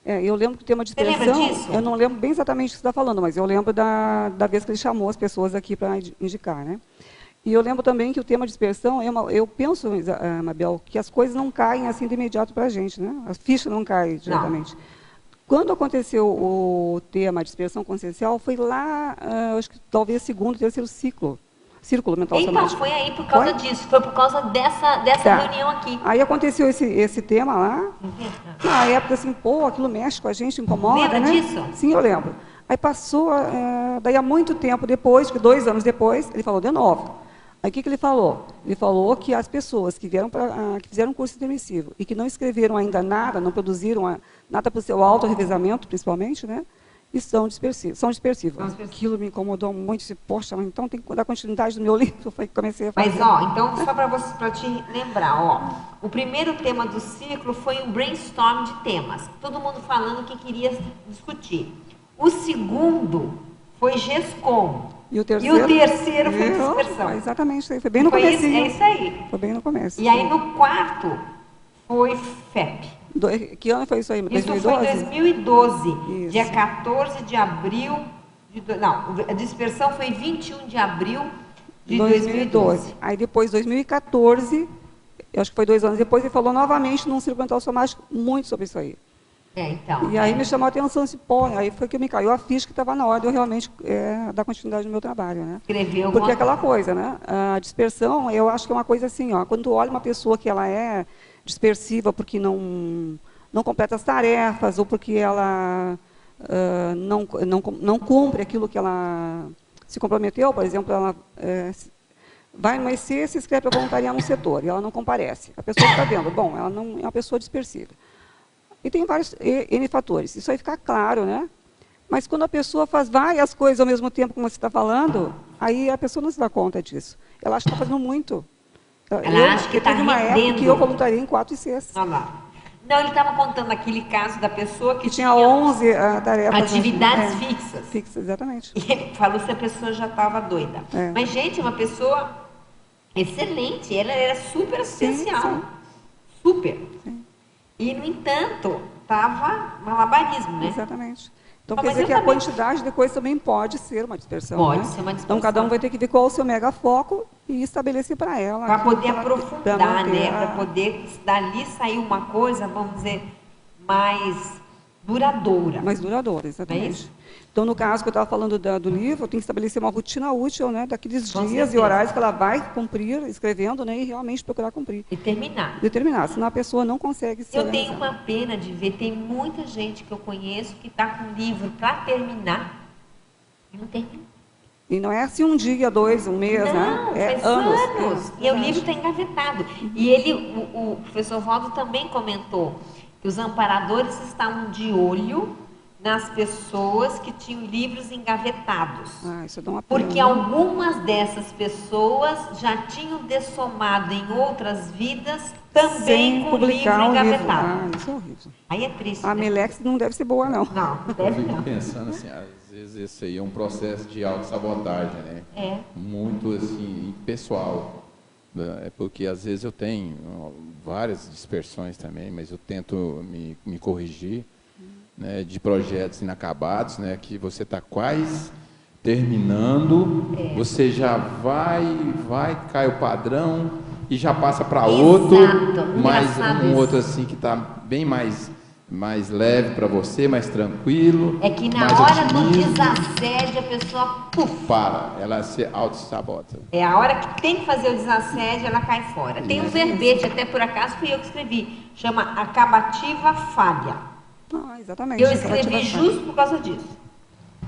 Eu lembro que o tema dispersão... Você lembra disso? Eu não lembro bem exatamente o que você está falando, mas eu lembro da vez que ele chamou as pessoas aqui para indicar, né? E eu lembro também que o tema dispersão, eu penso, Mabel, que as coisas não caem assim de imediato para a gente, né? A ficha não cai diretamente. Não. Quando aconteceu o tema dispersão consciencial, foi lá, acho que talvez segundo, terceiro círculo mental somático. Então, foi aí por causa disso, foi por causa dessa reunião aqui. Aí aconteceu esse tema lá, na época assim, pô, aquilo mexe com a gente, incomoda, lembra né? disso? Sim, eu lembro. Aí passou, daí há muito tempo depois, 2 anos depois, ele falou de novo. Aí o que ele falou? Ele falou que as pessoas que que fizeram um curso intermissivo e que não escreveram ainda nada, não produziram nada para o seu auto-revezamento, principalmente, né? E são dispersivos. Aquilo me incomodou muito. Disse, poxa, então tem que dar continuidade no meu livro. Foi que comecei a fazer. Mas, ó, então, só para te lembrar, ó, o primeiro tema do ciclo foi um brainstorm de temas. Todo mundo falando o que queria discutir. O segundo foi GESCOM. E o terceiro foi dispersão. Exatamente, foi bem no começo. É isso aí. Foi bem no começo. E aí, no quarto, foi FEP. Que ano foi isso aí? 2012? Isso foi 2012, isso. Dia 14 de abril... Não, a dispersão foi 21 de abril de 2012. Aí depois, 2014, eu acho que foi 2 anos depois, ele falou novamente num círculo mental somático muito sobre isso aí. Então. E aí me chamou a atenção, assim, pô, aí foi que me caiu a ficha que estava na hora de eu realmente dar continuidade no meu trabalho, né? Escreveu porque aquela coisa, né? A dispersão, eu acho que é uma coisa assim, ó, quando tu olha uma pessoa que ela é dispersiva porque não completa as tarefas ou porque ela não cumpre aquilo que ela se comprometeu, por exemplo, ela vai no EC, se inscreve para voluntariar no setor e ela não comparece. A pessoa está vendo, bom, ela não é uma pessoa dispersiva. E tem vários N fatores. Isso aí fica claro, né? Mas quando a pessoa faz várias coisas ao mesmo tempo, como você está falando, aí a pessoa não se dá conta disso. Ela acha que está fazendo muito. Ela acha que está rendendo. Teve uma época que eu voluntariei em 4 e 6. Olha lá. Não, ele estava contando aquele caso da pessoa que tinha 11 tarefas. Atividades fixas. Fixas, exatamente. E ele falou se a pessoa já estava doida. Mas, gente, uma pessoa excelente. Ela era super assistencial. Sim. Super. Sim. E, no entanto, estava malabarismo, né? Exatamente. Então, quer dizer que a quantidade de coisas também pode ser uma dispersão. Pode ser uma dispersão. Então, cada um vai ter que ver qual é o seu mega foco e estabelecer para ela. Para poder aprofundar, né? Para poder dali sair uma coisa, vamos dizer, mais duradoura. Mais duradoura, exatamente. É isso? Então, no caso que eu estava falando do livro, eu tenho que estabelecer uma rotina útil, né, daqueles dias e horários que ela vai cumprir, escrevendo, né, e realmente procurar cumprir. E terminar. Determinar, senão a pessoa não consegue se organizar. Eu tenho uma pena de ver, tem muita gente que eu conheço que está com o livro para terminar e não termina. E não é assim um dia, 2, um mês, não, né? É anos. E o livro está engavetado. E o professor Valdo também comentou que os amparadores estavam de olho nas pessoas que tinham livros engavetados. Isso dá uma pena. Porque algumas dessas pessoas já tinham dessomado em outras vidas também sem com o livro engavetado. Isso é horrível. Aí é triste. A Melex não deve ser boa, não. Não, deve não. Eu fico pensando assim, às vezes esse aí é um processo de autossabotagem, né? Muito assim, pessoal. É porque às vezes eu tenho várias dispersões também, mas eu tento me corrigir. Né, de projetos inacabados, né, que você está quase terminando, você já vai, cai o padrão e já passa para outro, mas outro assim que está bem mais leve para você, mais tranquilo. É que na hora do desassédio a pessoa ela se auto-sabota. É a hora que tem que fazer o desassédio, ela cai fora. Tem um verbete, até por acaso fui eu que escrevi, chama acabativa falha. Exatamente. Eu escrevi justo por causa disso.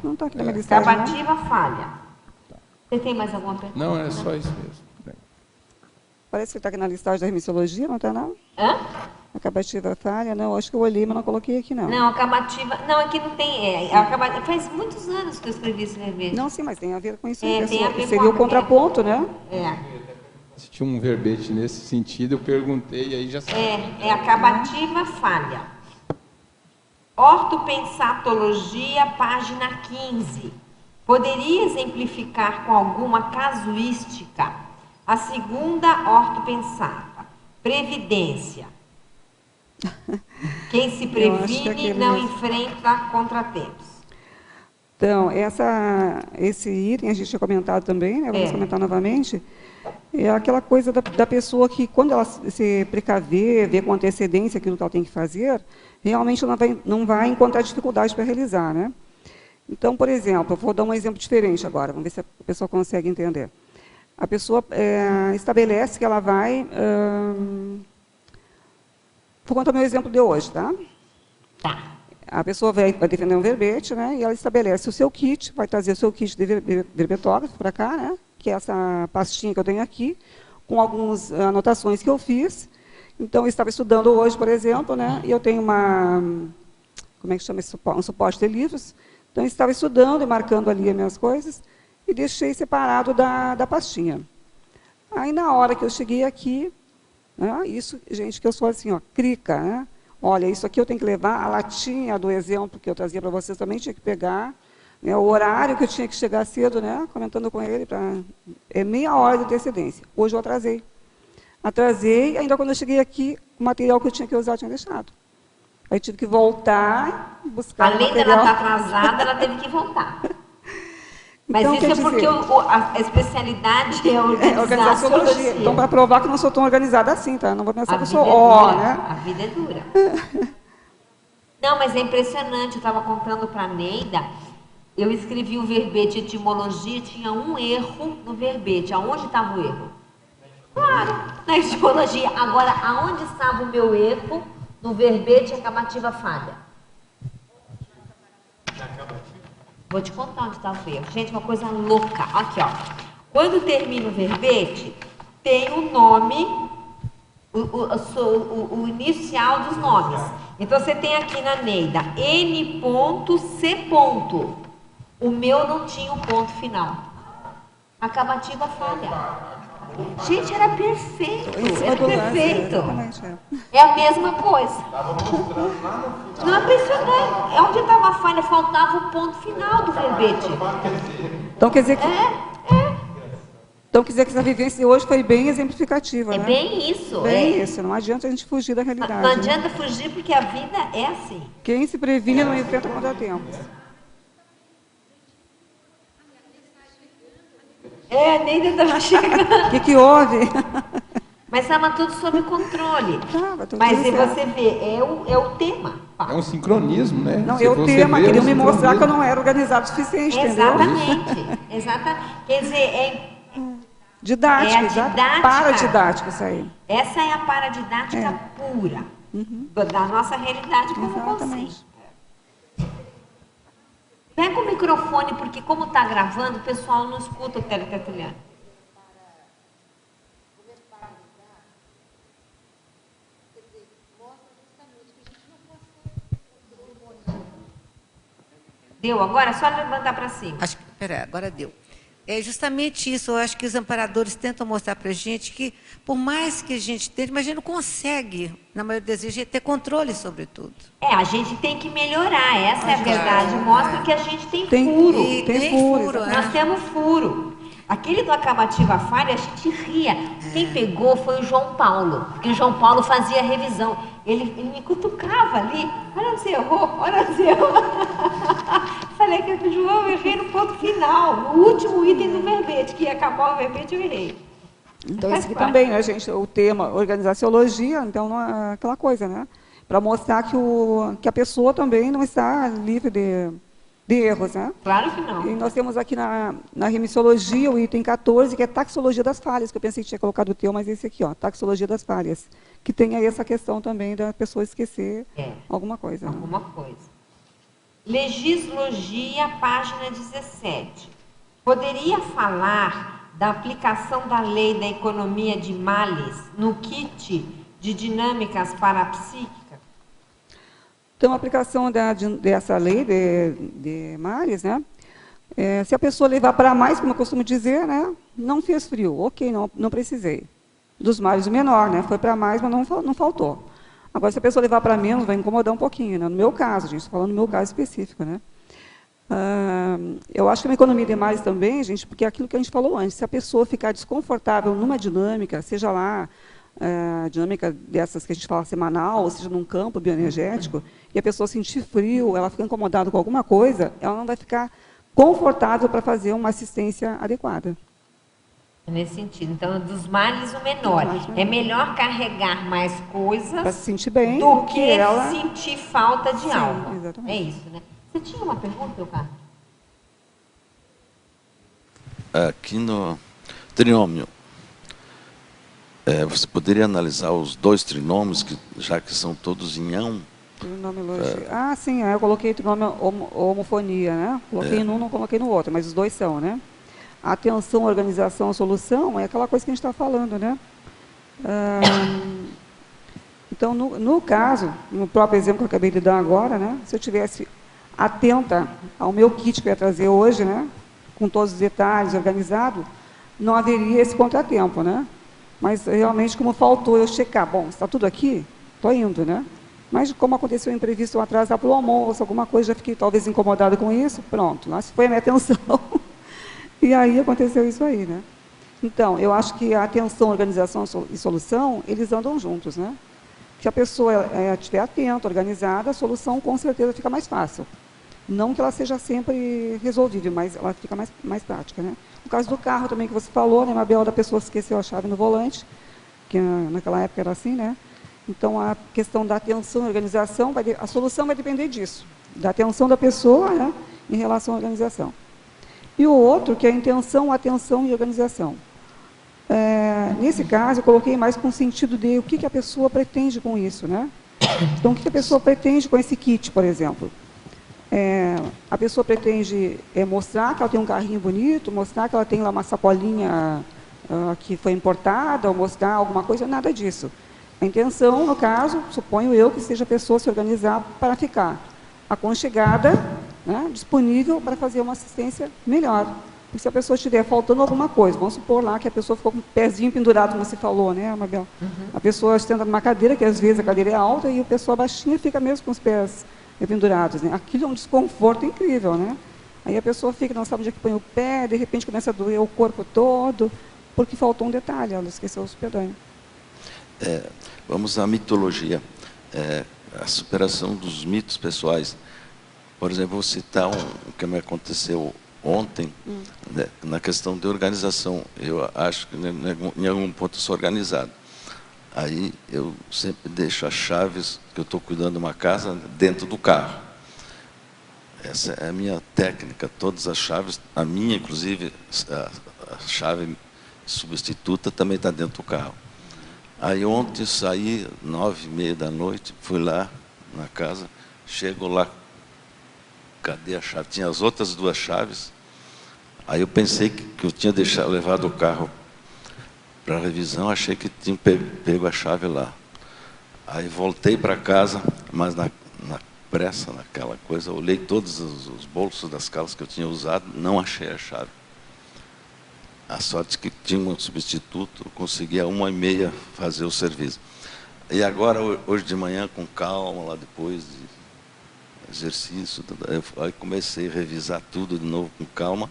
Não está aqui na minha listagem. Acabativa falha. Você tem mais alguma pergunta? Não, é só isso mesmo. Parece que está aqui na listagem da remissologia, não está não? Acabativa falha, não, acho que eu olhei, mas não coloquei aqui não. Não, acabativa, não, aqui não tem, faz muitos anos que eu escrevi esse verbete. Não, sim, mas tem a ver com isso. Tem a ver seria o contraponto, né? Se tinha um verbete nesse sentido, eu perguntei e aí já sabe. É acabativa falha. Ortopensatologia, página 15. Poderia exemplificar com alguma casuística a segunda ortopensata? Previdência. Quem se previne não enfrenta contratempos. Então, esse item, a gente tinha comentado também, né? Vamos comentar novamente, é aquela coisa da pessoa que, quando ela se precaver, ver com antecedência aquilo que ela tem que fazer, realmente não vai encontrar dificuldade para realizar, né? Então, por exemplo, eu vou dar um exemplo diferente agora, vamos ver se a pessoa consegue entender. A pessoa estabelece que ela vai... vou contar o meu exemplo de hoje, tá? Tá. A pessoa vai defender um verbete, né? E ela estabelece o seu kit, vai trazer o seu kit de verbetógrafo para cá, né? Que é essa pastinha que eu tenho aqui, com algumas anotações que eu fiz. Então, eu estava estudando hoje, por exemplo, né? E eu tenho como é que chama esse suporte? Um suporte de livros. Então, eu estava estudando e marcando ali as minhas coisas e deixei separado da pastinha. Aí, na hora que eu cheguei aqui, né? Isso, gente, que eu sou assim, ó, crica, né? Olha, isso aqui eu tenho que levar, a latinha do exemplo que eu trazia para vocês também tinha que pegar, né, o horário que eu tinha que chegar cedo, né, comentando com ele, meia hora de antecedência. Hoje eu atrasei. Atrasei, ainda quando eu cheguei aqui, o material que eu tinha que usar eu tinha deixado. Aí tive que voltar, buscar Além dela estar atrasada, ela teve que voltar. Mas então, isso é porque a especialidade é organizar sociologia. Então, para provar que eu não sou tão organizada assim, tá? Não vou pensar que eu sou né? A vida é dura. Não, mas é impressionante. Eu estava contando para a Neida, eu escrevi o verbete etimologia, tinha um erro no verbete. Aonde estava o erro? Claro, na etimologia. Agora, aonde estava o meu erro no verbete acamativa falha? Vou te contar onde está o erro. Gente, uma coisa louca. Aqui, ó. Quando termina o verbete, tem o nome, o inicial dos nomes. Então, você tem aqui na Neida, N.C. O meu não tinha um ponto final. Acamativa falha. Gente, era perfeito. Era perfeito. É a mesma coisa. Não é impressionante. É onde estava a falha, faltava o ponto final do verbete. Então quer dizer que. Então quer dizer que essa vivência hoje foi bem exemplificativa, né? Bem isso. Bem isso. Não adianta a gente fugir da realidade. Não adianta fugir porque a vida é assim. Quem se previne não enfrenta contratempos. Nem estava chegando. O que houve? Mas estava tudo sob controle. Mas você vê, é o tema. É um sincronismo, né? Não, é o tema. Queriam me mostrar que eu não era organizado o suficiente, Exatamente. Exatamente. Quer dizer, didático, paradidático isso aí. Essa é a paradidática pura da nossa realidade como consciente. Pega o microfone, porque como está gravando, o pessoal não escuta o teletertuliano. Deu agora? É só levantar para cima. Espera, agora deu. É justamente isso, eu acho que os amparadores tentam mostrar para a gente que, por mais que a gente tente, mas a gente não consegue, na maioria das vezes, ter controle sobre tudo. A gente tem que melhorar, essa é a verdade. Mostra que a gente tem furo. Tem furo. Nós temos furo. Aquele do acamativa falha, a gente ria. Quem pegou foi o João Paulo, porque o João Paulo fazia a revisão. Ele me cutucava ali. Olha onde você errou, olha onde você errou. Falei que João, eu errei no ponto final, no último item do verbete, que ia acabar o verbete, eu errei. Então, isso aqui também, né, gente? O tema organizaciologia, então, não é aquela coisa, né? Para mostrar que a pessoa também não está livre de erros, né? Claro que não. E nós temos aqui na remissiologia o item 14, que é taxologia das falhas, que eu pensei que tinha colocado o teu, mas esse aqui, ó, taxologia das falhas, que tem aí essa questão também da pessoa esquecer alguma coisa. Alguma coisa. Legislogia, página 17. Poderia falar da aplicação da lei da economia de males no kit de dinâmicas parapsíquicas? Então, a aplicação dessa lei de males, né? Se a pessoa levar para mais, como eu costumo dizer, né? Não fez frio, ok, não precisei. Dos males o menor, né? Foi para mais, mas não faltou. Agora, se a pessoa levar para menos, vai incomodar um pouquinho, né? No meu caso, gente, estou falando no meu caso específico, né? Eu acho que é uma economia de males também, gente, porque é aquilo que a gente falou antes, se a pessoa ficar desconfortável numa dinâmica, seja lá dinâmica dessas que a gente fala semanal, ou seja, num campo bioenergético, e a pessoa sentir frio, ela fica incomodada com alguma coisa, ela não vai ficar confortável para fazer uma assistência adequada. Nesse sentido. Então, dos males, o menor. É melhor carregar mais coisas para se sentir bem do que ela sentir falta de algo. Exatamente. É isso, né? Você tinha uma pergunta, meu caro? Aqui no trinômio, você poderia analisar os 2 trinômios, já que são todos em ão? Ah, sim, eu coloquei trinômio homofonia, né? Coloquei num, não coloquei no outro, mas os 2 são, né? A atenção, organização, solução é aquela coisa que a gente está falando, né? Então, no caso, no próprio exemplo que eu acabei de dar agora, né? Se eu tivesse atenta ao meu kit que eu ia trazer hoje, né? Com todos os detalhes, organizado, não haveria esse contratempo, né? Mas, realmente, como faltou eu checar, bom, está tudo aqui? Estou indo, né? Mas, como aconteceu um imprevisto, eu atrasar para o almoço, alguma coisa, já fiquei talvez incomodada com isso, pronto, lá se foi a minha atenção. E aí aconteceu isso aí, né? Então, eu acho que a atenção, organização e solução, eles andam juntos, né? Se a pessoa estiver atenta, organizada, a solução com certeza fica mais fácil. Não que ela seja sempre resolvível, mas ela fica mais prática, né? No caso do carro também que você falou, né, Mabel, da pessoa esqueceu a chave no volante, que naquela época era assim, né? Então, a questão da atenção e organização, a solução vai depender disso, da atenção da pessoa, né, em relação à organização. E o outro, que é a intenção, atenção e organização. Nesse caso, eu coloquei mais com o sentido de o que a pessoa pretende com isso, né? Então, o que a pessoa pretende com esse kit, por exemplo? A pessoa pretende mostrar que ela tem um carrinho bonito, mostrar que ela tem lá uma sacolinha que foi importada, ou mostrar alguma coisa, nada disso. A intenção, no caso, suponho eu, que seja a pessoa se organizar para ficar aconchegada, né, disponível para fazer uma assistência melhor. E se a pessoa estiver faltando alguma coisa, vamos supor lá que a pessoa ficou com o pezinho pendurado, como você falou, né, Mabel? A pessoa senta numa cadeira, que às vezes a cadeira é alta, e a pessoa baixinha fica mesmo com os pés pendurados, né? Aquilo é um desconforto incrível, né? Aí a pessoa fica, não sabe onde é que põe o pé, de repente começa a doer o corpo todo, porque faltou um detalhe, ela esqueceu o supedâneo. Vamos à mitologia. A superação dos mitos pessoais. Por exemplo, vou citar o que me aconteceu ontem, né, na questão de organização. Eu acho que em algum ponto eu sou organizado. Aí eu sempre deixo as chaves, que eu estou cuidando de uma casa, dentro do carro. Essa é a minha técnica. Todas as chaves, a minha, inclusive, a chave substituta também está dentro do carro. Aí ontem saí, 9h30 da noite, fui lá na casa, chego lá, cadê a chave? Tinha as outras 2 chaves. Aí eu pensei que eu tinha levado o carro para a revisão, achei que tinha pego a chave lá. Aí voltei para casa, mas na pressa, naquela coisa, olhei todos os bolsos das calças que eu tinha usado, não achei a chave. A sorte que tinha um substituto, eu consegui a 1h30 fazer o serviço. E agora, hoje de manhã, com calma, lá depois de exercício, aí comecei a revisar tudo de novo com calma.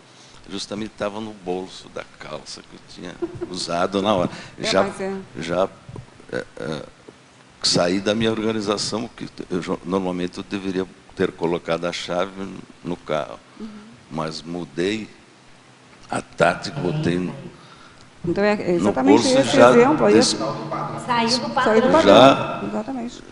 Justamente estava no bolso da calça que eu tinha usado na hora. Já saí da minha organização, que normalmente eu deveria ter colocado a chave no carro. Mas mudei a tática, botei no Então, é exatamente bolso, esse exemplo aí. Saiu do padrão. Saiu do padrão. Exatamente.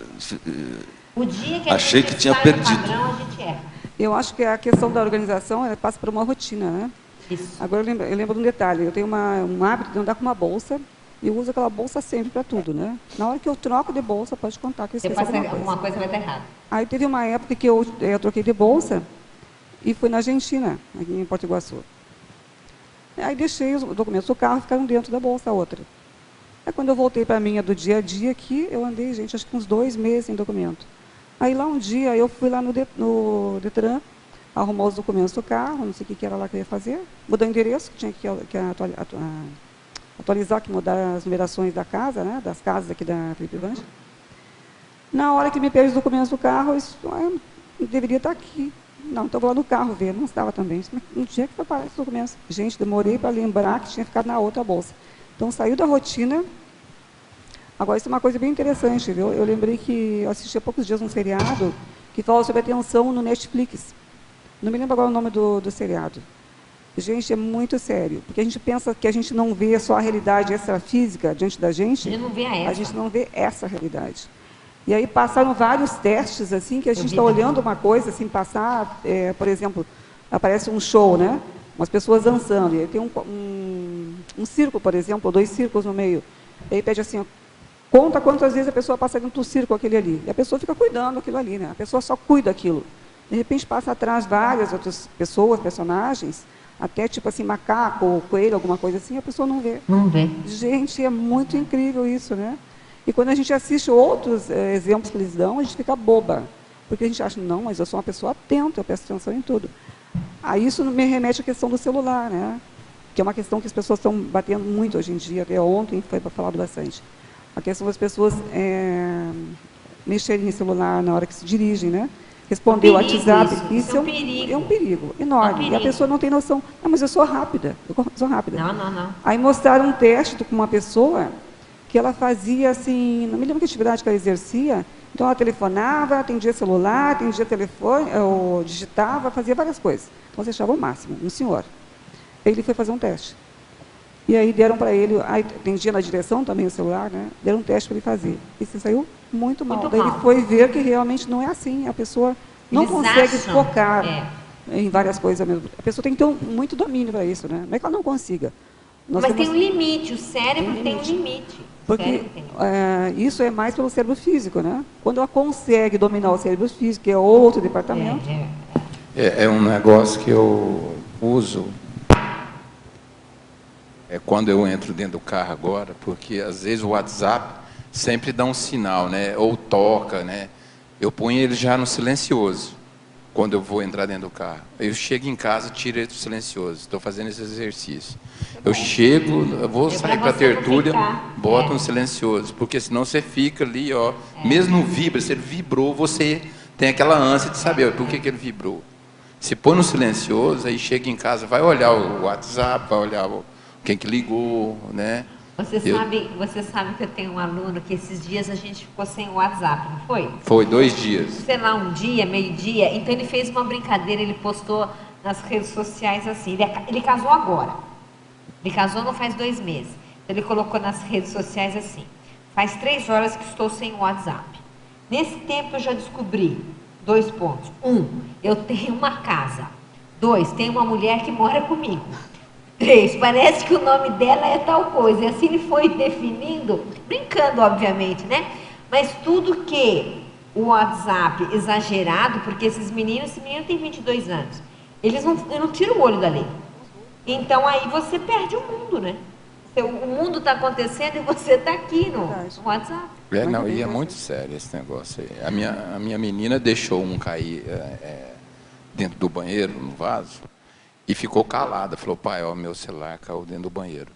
O dia que a achei gente que tinha sai perdido. do padrão, a gente erra. Eu acho que a questão da organização, ela passa por uma rotina, né? Isso. Agora, eu lembro de um detalhe. Eu tenho um hábito de andar com uma bolsa, e eu uso aquela bolsa sempre para tudo, né? Na hora que eu troco de bolsa, pode contar que eu esqueci alguma coisa vai dar errado. Aí teve uma época que eu troquei de bolsa e fui na Argentina, aqui em Porto Iguaçu. Aí deixei os documentos do carro, ficaram dentro da bolsa, a outra. Aí quando eu voltei para a minha do dia a dia aqui, eu andei, gente, acho que uns 2 meses sem documento. Aí lá um dia, eu fui lá no Detran, arrumar os documentos do carro, não sei o que era lá que eu ia fazer, mudar o endereço, que tinha que atualizar, que mudar as numerações da casa, né, das casas aqui da Felipe Vange. Na hora que me pede os documentos do carro, eu deveria estar aqui. Não, estava lá no carro ver, não estava também. Não tinha que preparar esses documentos. Gente, demorei para lembrar que tinha ficado na outra bolsa. Então, saiu da rotina. Agora, isso é uma coisa bem interessante, viu? Eu lembrei que eu assisti há poucos dias um seriado que fala sobre atenção no Netflix. Não me lembro agora o nome do seriado. Gente, é muito sério, porque a gente pensa que a gente não vê só a realidade extrafísica diante da gente. A gente não vê essa. A gente não vê essa realidade. E aí passaram vários testes, assim, que a gente está olhando uma coisa, assim, passar, por exemplo, aparece um show, né? Umas pessoas dançando, e aí tem um círculo, por exemplo, ou 2 círculos no meio. E aí pede assim, conta quantas vezes a pessoa passa dentro do círculo aquele ali. E a pessoa fica cuidando aquilo ali, né? A pessoa só cuida aquilo. De repente passa atrás várias outras pessoas, personagens, até tipo assim, macaco, coelho, alguma coisa assim, a pessoa não vê. Não vê. Gente, é muito incrível isso, né? E quando a gente assiste outros exemplos que eles dão, a gente fica boba. Porque a gente acha, não, mas eu sou uma pessoa atenta, eu presto atenção em tudo. Aí isso me remete à questão do celular, né? Que é uma questão que as pessoas estão batendo muito hoje em dia, até ontem foi falado bastante. A questão das pessoas mexerem em celular na hora que se dirigem, né? Responder o WhatsApp, isso é um perigo enorme. E a pessoa não tem noção. Não, mas eu sou rápida, Não. Aí mostraram um teste com uma pessoa que ela fazia assim, não me lembro que atividade que ela exercia, então ela telefonava, atendia celular, atendia telefone, ou digitava, fazia várias coisas. Então você achava o máximo, um senhor. Ele foi fazer um teste. E aí deram para ele, aí atendia na direção também o celular, né? Deram um teste para ele fazer. E você saiu muito mal. Daí ele foi ver que realmente não é assim. A pessoa não consegue focar em várias coisas mesmo. A pessoa tem que ter muito domínio para isso, né? Não é que ela não consiga. Mas tem um limite, o cérebro tem um limite. Porque isso é mais pelo cérebro físico, né? Quando ela consegue dominar o cérebro físico, que é outro departamento. É um negócio que eu uso quando eu entro dentro do carro agora, porque às vezes o WhatsApp sempre dá um sinal, né? Ou toca, né? Eu ponho ele já no silencioso quando eu vou entrar dentro do carro. Eu chego em casa, tiro ele do silencioso. Estou fazendo esse exercício. Eu chego, eu vou sair para a tertúlia, boto no silencioso, porque senão você fica ali, ó, mesmo vibra, se ele vibrou, você tem aquela ânsia de saber por que ele vibrou. Se põe no silencioso, aí chega em casa, vai olhar o WhatsApp, vai olhar quem que ligou, né? Você sabe que eu tenho um aluno que esses dias a gente ficou sem o WhatsApp, não foi? Foi 2 dias. Sei lá, um dia, meio-dia. Então ele fez uma brincadeira, ele postou nas redes sociais assim. Ele casou agora. Ele casou não faz 2 meses. Então ele colocou nas redes sociais assim: faz 3 horas que estou sem o WhatsApp. Nesse tempo eu já descobri 2 pontos. 1, eu tenho uma casa. 2, tem uma mulher que mora comigo. 3, parece que o nome dela é tal coisa. E assim ele foi definindo, brincando, obviamente, né? Mas tudo que o WhatsApp exagerado, porque esse menino tem 22 anos, eles não tiram o olho dali. Então aí você perde o mundo, né? O mundo está acontecendo e você está aqui no WhatsApp. E é muito sério esse negócio aí. A minha menina deixou um cair dentro do banheiro, no vaso, e ficou calada. Falou, pai, ó, meu celular caiu dentro do banheiro.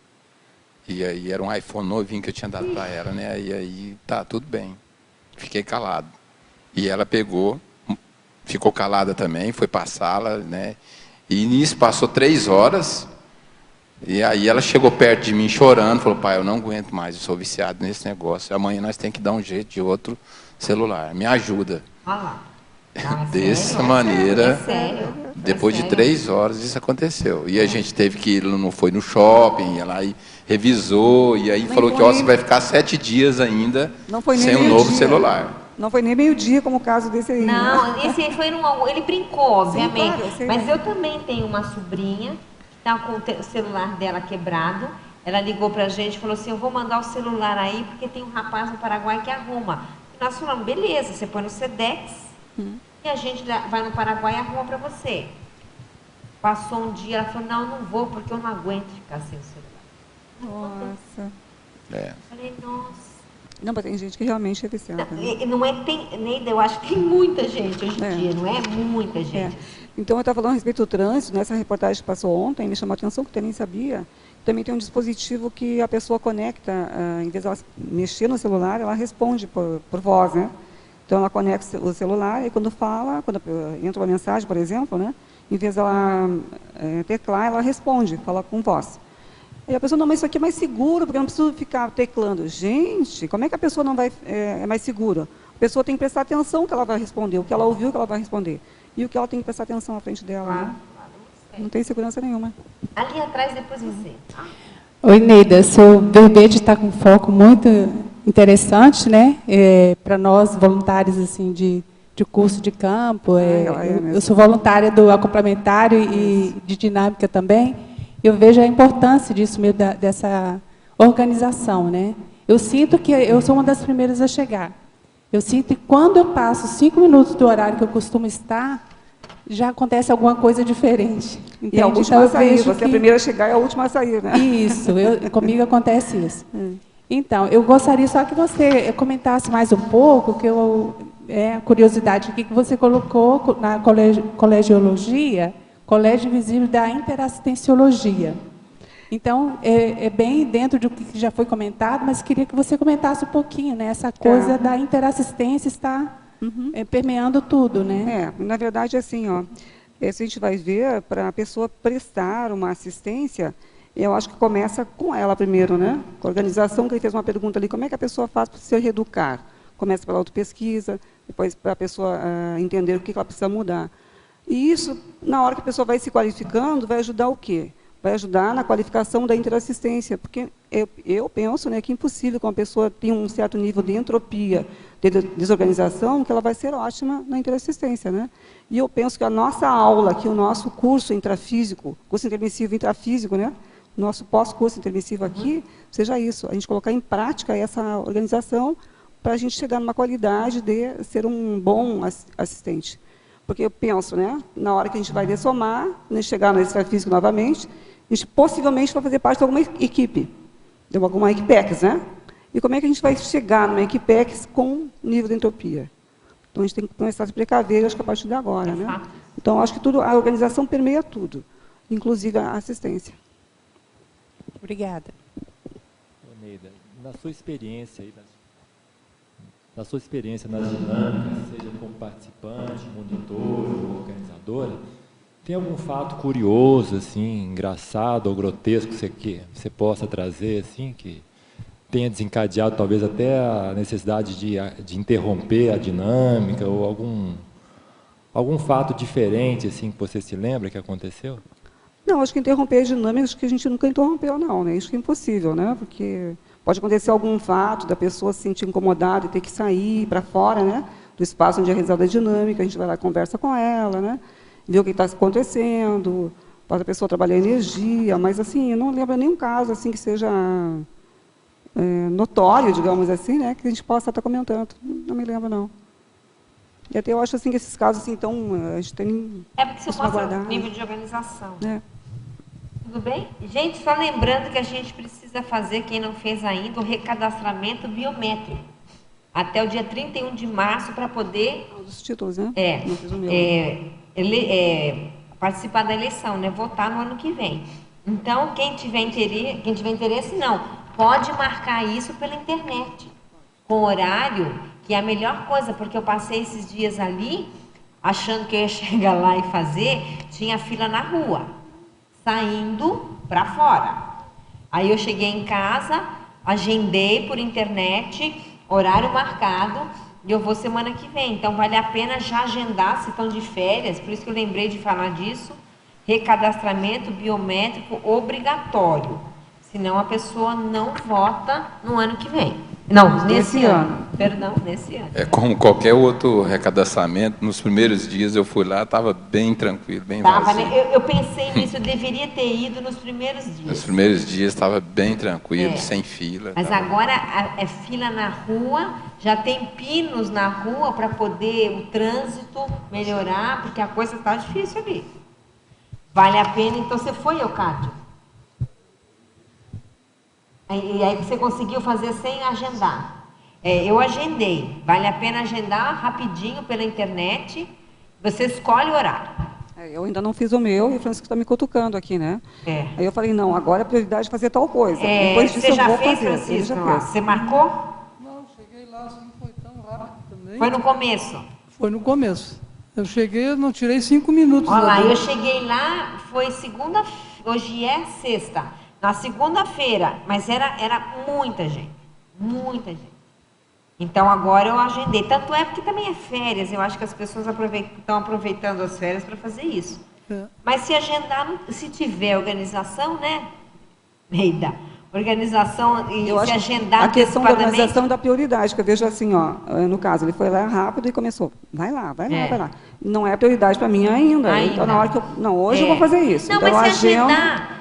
E aí era um iPhone novinho que eu tinha dado para ela, né? E aí, tá, tudo bem. Fiquei calado. E ela pegou, ficou calada também, foi para a sala, né? E nisso passou 3 horas, e aí ela chegou perto de mim chorando, falou, pai, eu não aguento mais, eu sou viciado nesse negócio. Amanhã nós temos que dar um jeito de outro celular. Me ajuda. Dessa maneira, depois de 3 horas, isso aconteceu. E a gente teve que ir, não foi no shopping, ia lá e revisou, e aí falou que você vai ficar 7 dias ainda sem um novo celular. Não foi nem meio-dia, como o caso desse aí. Não, esse aí foi ele brincou, obviamente. Sim, claro, mas eu também tenho uma sobrinha que está com o celular dela quebrado. Ela ligou para a gente e falou assim, eu vou mandar o celular aí, porque tem um rapaz no Paraguai que arruma. E nós falamos, beleza, você põe no Sedex e a gente vai no Paraguai e arruma para você. Passou um dia, ela falou, não vou, porque eu não aguento ficar sem o celular. Nossa. Eu falei, nossa. Não, mas tem gente que realmente é viciada. Não é, Neida, eu acho que tem muita gente hoje em dia, não é? Muita gente. Então, eu estava falando a respeito do trânsito, nessa reportagem que passou ontem, me chamou a atenção, que eu nem sabia. Também tem um dispositivo que a pessoa conecta, em vez de ela mexer no celular, ela responde por voz, né? Então, ela conecta o celular e quando entra uma mensagem, por exemplo, né? Em vez de ela teclar, ela responde, fala com voz. E a pessoa, não, mas isso aqui é mais seguro, porque eu não preciso ficar teclando. Gente, como é que a pessoa não vai, é mais segura? A pessoa tem que prestar atenção no que ela vai responder, o que ela ouviu que ela vai responder. e o que ela tem que prestar atenção à frente dela. Né? Não tem segurança nenhuma. Ali atrás, depois você. Oi, Neida. Seu verbete está com um foco muito interessante, né? Para nós, voluntários assim, de curso de campo. Eu sou voluntária do complementário e de dinâmica também. Eu vejo a importância disso mesmo, dessa organização, né? Eu sinto que eu sou uma das primeiras a chegar. Eu sinto que quando eu passo 5 minutos do horário que eu costumo estar, já acontece alguma coisa diferente. Entende? E a última a sair, você é a primeira a chegar e a última a sair, né? Isso, comigo acontece isso. Então, eu gostaria só que você comentasse mais um pouco, que a curiosidade aqui que você colocou na colegiologia, Colégio Invisível da Interassistenciologia. Então, é bem dentro do que já foi comentado, mas queria que você comentasse um pouquinho, né? Essa coisa da interassistência está permeando tudo, né? Na verdade, assim, se a gente vai ver, para a pessoa prestar uma assistência, eu acho que começa com ela primeiro, né? Com a organização, que ele fez uma pergunta ali, como é que a pessoa faz para se reeducar? Começa pela autopesquisa, depois para a pessoa entender o que ela precisa mudar. E isso, na hora que a pessoa vai se qualificando, vai ajudar o quê? Vai ajudar na qualificação da interassistência, porque eu penso, né, que é impossível que uma pessoa tenha um certo nível de entropia, de desorganização, que ela vai ser ótima na interassistência, né? E eu penso que a nossa aula, que o nosso curso intrafísico, curso intermissivo intrafísico, né, nosso pós-curso intermissivo aqui, seja isso, a gente colocar em prática essa organização para a gente chegar numa qualidade de ser um bom assistente. Porque eu penso, né, na hora que a gente vai dessomar, quando a gente chegar no extrafísico novamente, a gente possivelmente vai fazer parte de alguma equipe, de alguma equipex, né? E como é que a gente vai chegar numa equipex com nível de entropia? Então, a gente tem que começar a se precaver, acho que a partir de agora, né? Então, acho que a organização permeia tudo, inclusive a assistência. Obrigada. Neida, na sua experiência aí, nas dinâmicas, seja como participante, monitor, organizadora, tem algum fato curioso, assim, engraçado ou grotesco que você possa trazer, assim, que tenha desencadeado talvez até a necessidade de interromper a dinâmica ou algum fato diferente, assim, que você se lembra que aconteceu? Não, acho que interromper a dinâmica, acho que a gente nunca interrompeu, não, né? Isso que é impossível, né? Porque pode acontecer algum fato da pessoa se sentir incomodada e ter que sair para fora, né, do espaço onde é realizada a dinâmica, a gente vai lá e conversa com ela, né, vê o que está acontecendo, pode a pessoa trabalhar energia, mas assim, eu não lembro nenhum caso assim que seja notório, digamos assim, né, que a gente possa estar comentando. Não me lembro, não. E até eu acho assim que esses casos, assim, então, a gente tem... porque você mostra o nível de organização. Tudo bem? Gente, só lembrando que a gente precisa fazer, quem não fez ainda, o recadastramento biométrico. Até o dia 31 de março, para poder... Os títulos, né? Participar da eleição, né? Votar no ano que vem. Então, quem tiver interesse, não. Pode marcar isso pela internet. Com horário, que é a melhor coisa, porque eu passei esses dias ali, achando que eu ia chegar lá e fazer, tinha fila na rua, saindo para fora. Aí eu cheguei em casa, agendei por internet, horário marcado, e eu vou semana que vem. Então, vale a pena já agendar, se estão de férias, por isso que eu lembrei de falar disso, recadastramento biométrico obrigatório. Senão a pessoa não vota no ano que vem. Não, nesse ano. Perdão, nesse ano. É como qualquer outro recadastramento, nos primeiros dias eu fui lá, estava bem tranquilo, bem vazio. Né? Eu pensei nisso, eu deveria ter ido nos primeiros dias. Nos primeiros dias estava bem tranquilo, sem fila. Mas agora é fila na rua, já tem pinos na rua para poder o trânsito melhorar, porque a coisa está difícil ali. Vale a pena, então você foi, Eucádio? E aí você conseguiu fazer sem agendar. Eu agendei. Vale a pena agendar rapidinho pela internet. Você escolhe o horário. Eu ainda não fiz o meu e o Francisco está me cutucando aqui, né? Aí eu falei, não, agora é prioridade fazer tal coisa. Depois disso você já eu vou fez, fazer. Francisco? Você marcou? Não, cheguei lá, assim, foi tão rápido também. Foi no começo? Foi no começo. Eu cheguei, eu não tirei 5 minutos. Olha lá, eu cheguei lá, foi segunda, hoje é sexta. Na segunda-feira, mas era muita gente, muita gente. Então, agora eu agendei. Tanto é porque também é férias. Eu acho que as pessoas estão aproveitando as férias para fazer isso. Mas se agendar, se tiver organização, né, Neida? Organização e eu se acho agendar a questão da organização da prioridade, que eu vejo assim, ó, no caso, ele foi lá rápido e começou, vai lá. Não é prioridade para mim ainda. Então, na hora que hoje eu vou fazer isso. Não, então, mas se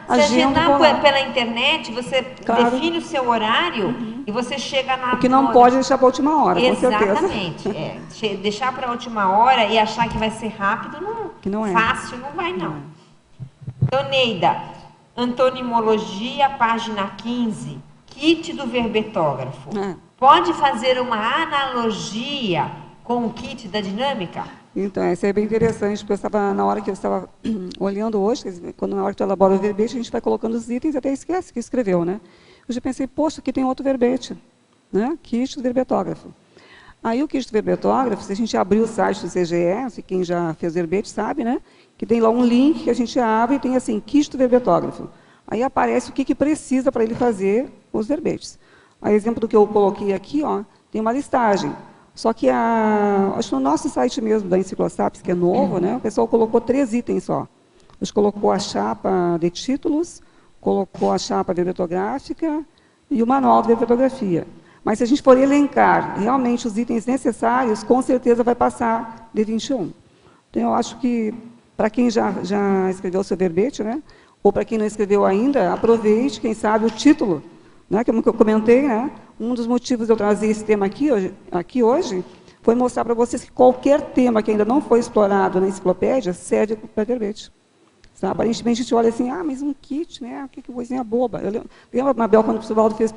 agendar pela internet, você define o seu horário e você chega na... O que não pode deixar para a última hora, com certeza. Exatamente. Deixar para a última hora e achar que vai ser rápido, não é fácil, não vai não. Então, Neida, Antonimologia, página 15, kit do verbetógrafo. Pode fazer uma analogia com o kit da dinâmica? Então, isso é bem interessante, porque eu estava, na hora que eu estava olhando hoje, quando na hora que tu elabora o verbete, a gente vai colocando os itens e até esquece que escreveu, né? Eu já pensei, poxa, aqui tem outro verbete, né? Kit do verbetógrafo. Aí o kit do verbetógrafo, se a gente abrir o site do CGE, quem já fez verbete sabe, né? Que tem lá um link que a gente abre e tem assim, kit do verbetógrafo. Aí aparece o que precisa para ele fazer os verbetes. A exemplo do que eu coloquei aqui, ó, tem uma listagem. Só que acho que no nosso site mesmo, da Enciclosapiens, que é novo, né? O pessoal colocou 3 itens só. A gente colocou a chapa de títulos, colocou a chapa verbetográfica e o manual de verbetografia. Mas se a gente for elencar realmente os itens necessários, com certeza vai passar de 21. Então, eu acho que, para quem já escreveu o seu verbete, né? Ou para quem não escreveu ainda, aproveite, quem sabe, o título, né? Como eu comentei, né? Um dos motivos de eu trazer esse tema aqui hoje foi mostrar para vocês que qualquer tema que ainda não foi explorado na enciclopédia serve para verbete. Aparentemente, a gente olha assim, mas um kit, né? Que coisinha boba. Lembra, Mabel, quando o professor Valdo fez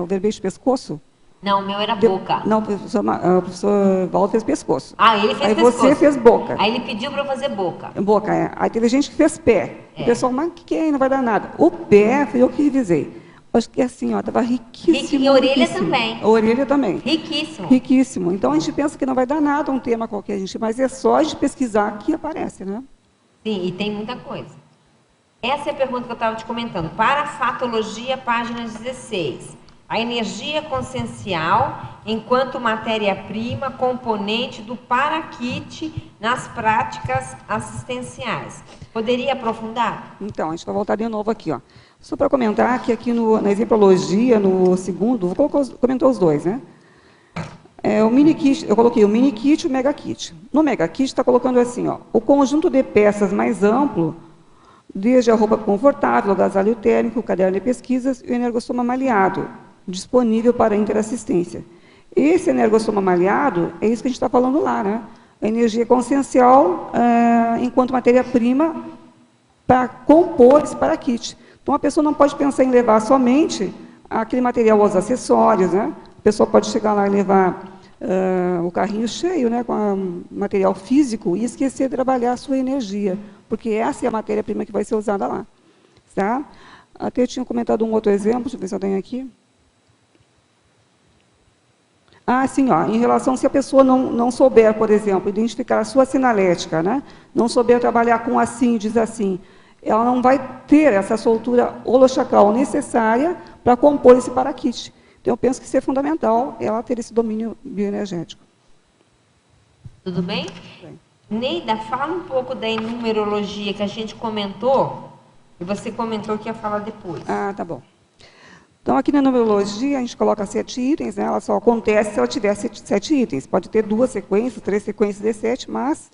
o verbete pescoço? Não, o meu era boca. Não, o professor Valdo fez pescoço. Ele fez pescoço. Aí você fez boca. Aí ele pediu para eu fazer boca. Boca, é. Aí teve gente que fez pé. O pessoal, mas o que é? Não vai dar nada. O pé, foi eu que revisei. Acho que assim, estava riquíssimo. E a orelha também. A orelha também. Riquíssimo. Riquíssimo. Então, a gente pensa que não vai dar nada um tema qualquer, mas é só a gente pesquisar que aparece, né? Sim, e tem muita coisa. Essa é a pergunta que eu estava te comentando. Parafatologia, página 16. A energia consciencial enquanto matéria-prima, componente do para-kit nas práticas assistenciais. Poderia aprofundar? Então, a gente vai voltar de novo aqui, ó. Só para comentar que aqui na exemplologia, no segundo, comentou os dois, né? O mini kit, eu coloquei o mini kit e o mega kit. No mega kit está colocando assim, ó, o conjunto de peças mais amplo, desde a roupa confortável, o agasalho térmico, o caderno de pesquisas e o energossoma malhado, disponível para interassistência. Esse energossoma malhado é isso que a gente está falando lá, né? A energia consciencial enquanto matéria-prima para compor esse para-kit. Então, a pessoa não pode pensar em levar somente aquele material, os acessórios, né? A pessoa pode chegar lá e levar o carrinho cheio, né, com material físico e esquecer de trabalhar a sua energia, porque essa é a matéria-prima que vai ser usada lá. Tá? Até eu tinha comentado um outro exemplo, deixa eu ver se eu tenho aqui. Sim, ó, em relação, se a pessoa não souber, por exemplo, identificar a sua sinalética, né, não souber trabalhar com assim, diz assim, ela não vai ter essa soltura holochacral necessária para compor esse para-kit. Então, eu penso que isso é fundamental, ela ter esse domínio bioenergético. Tudo bem? Neida, fala um pouco da numerologia que a gente comentou, e você comentou que ia falar depois. Tá bom. Então, aqui na numerologia, a gente coloca 7 itens, né? Ela só acontece se ela tiver 7 itens. Pode ter 2 sequências, 3 sequências de 7, mas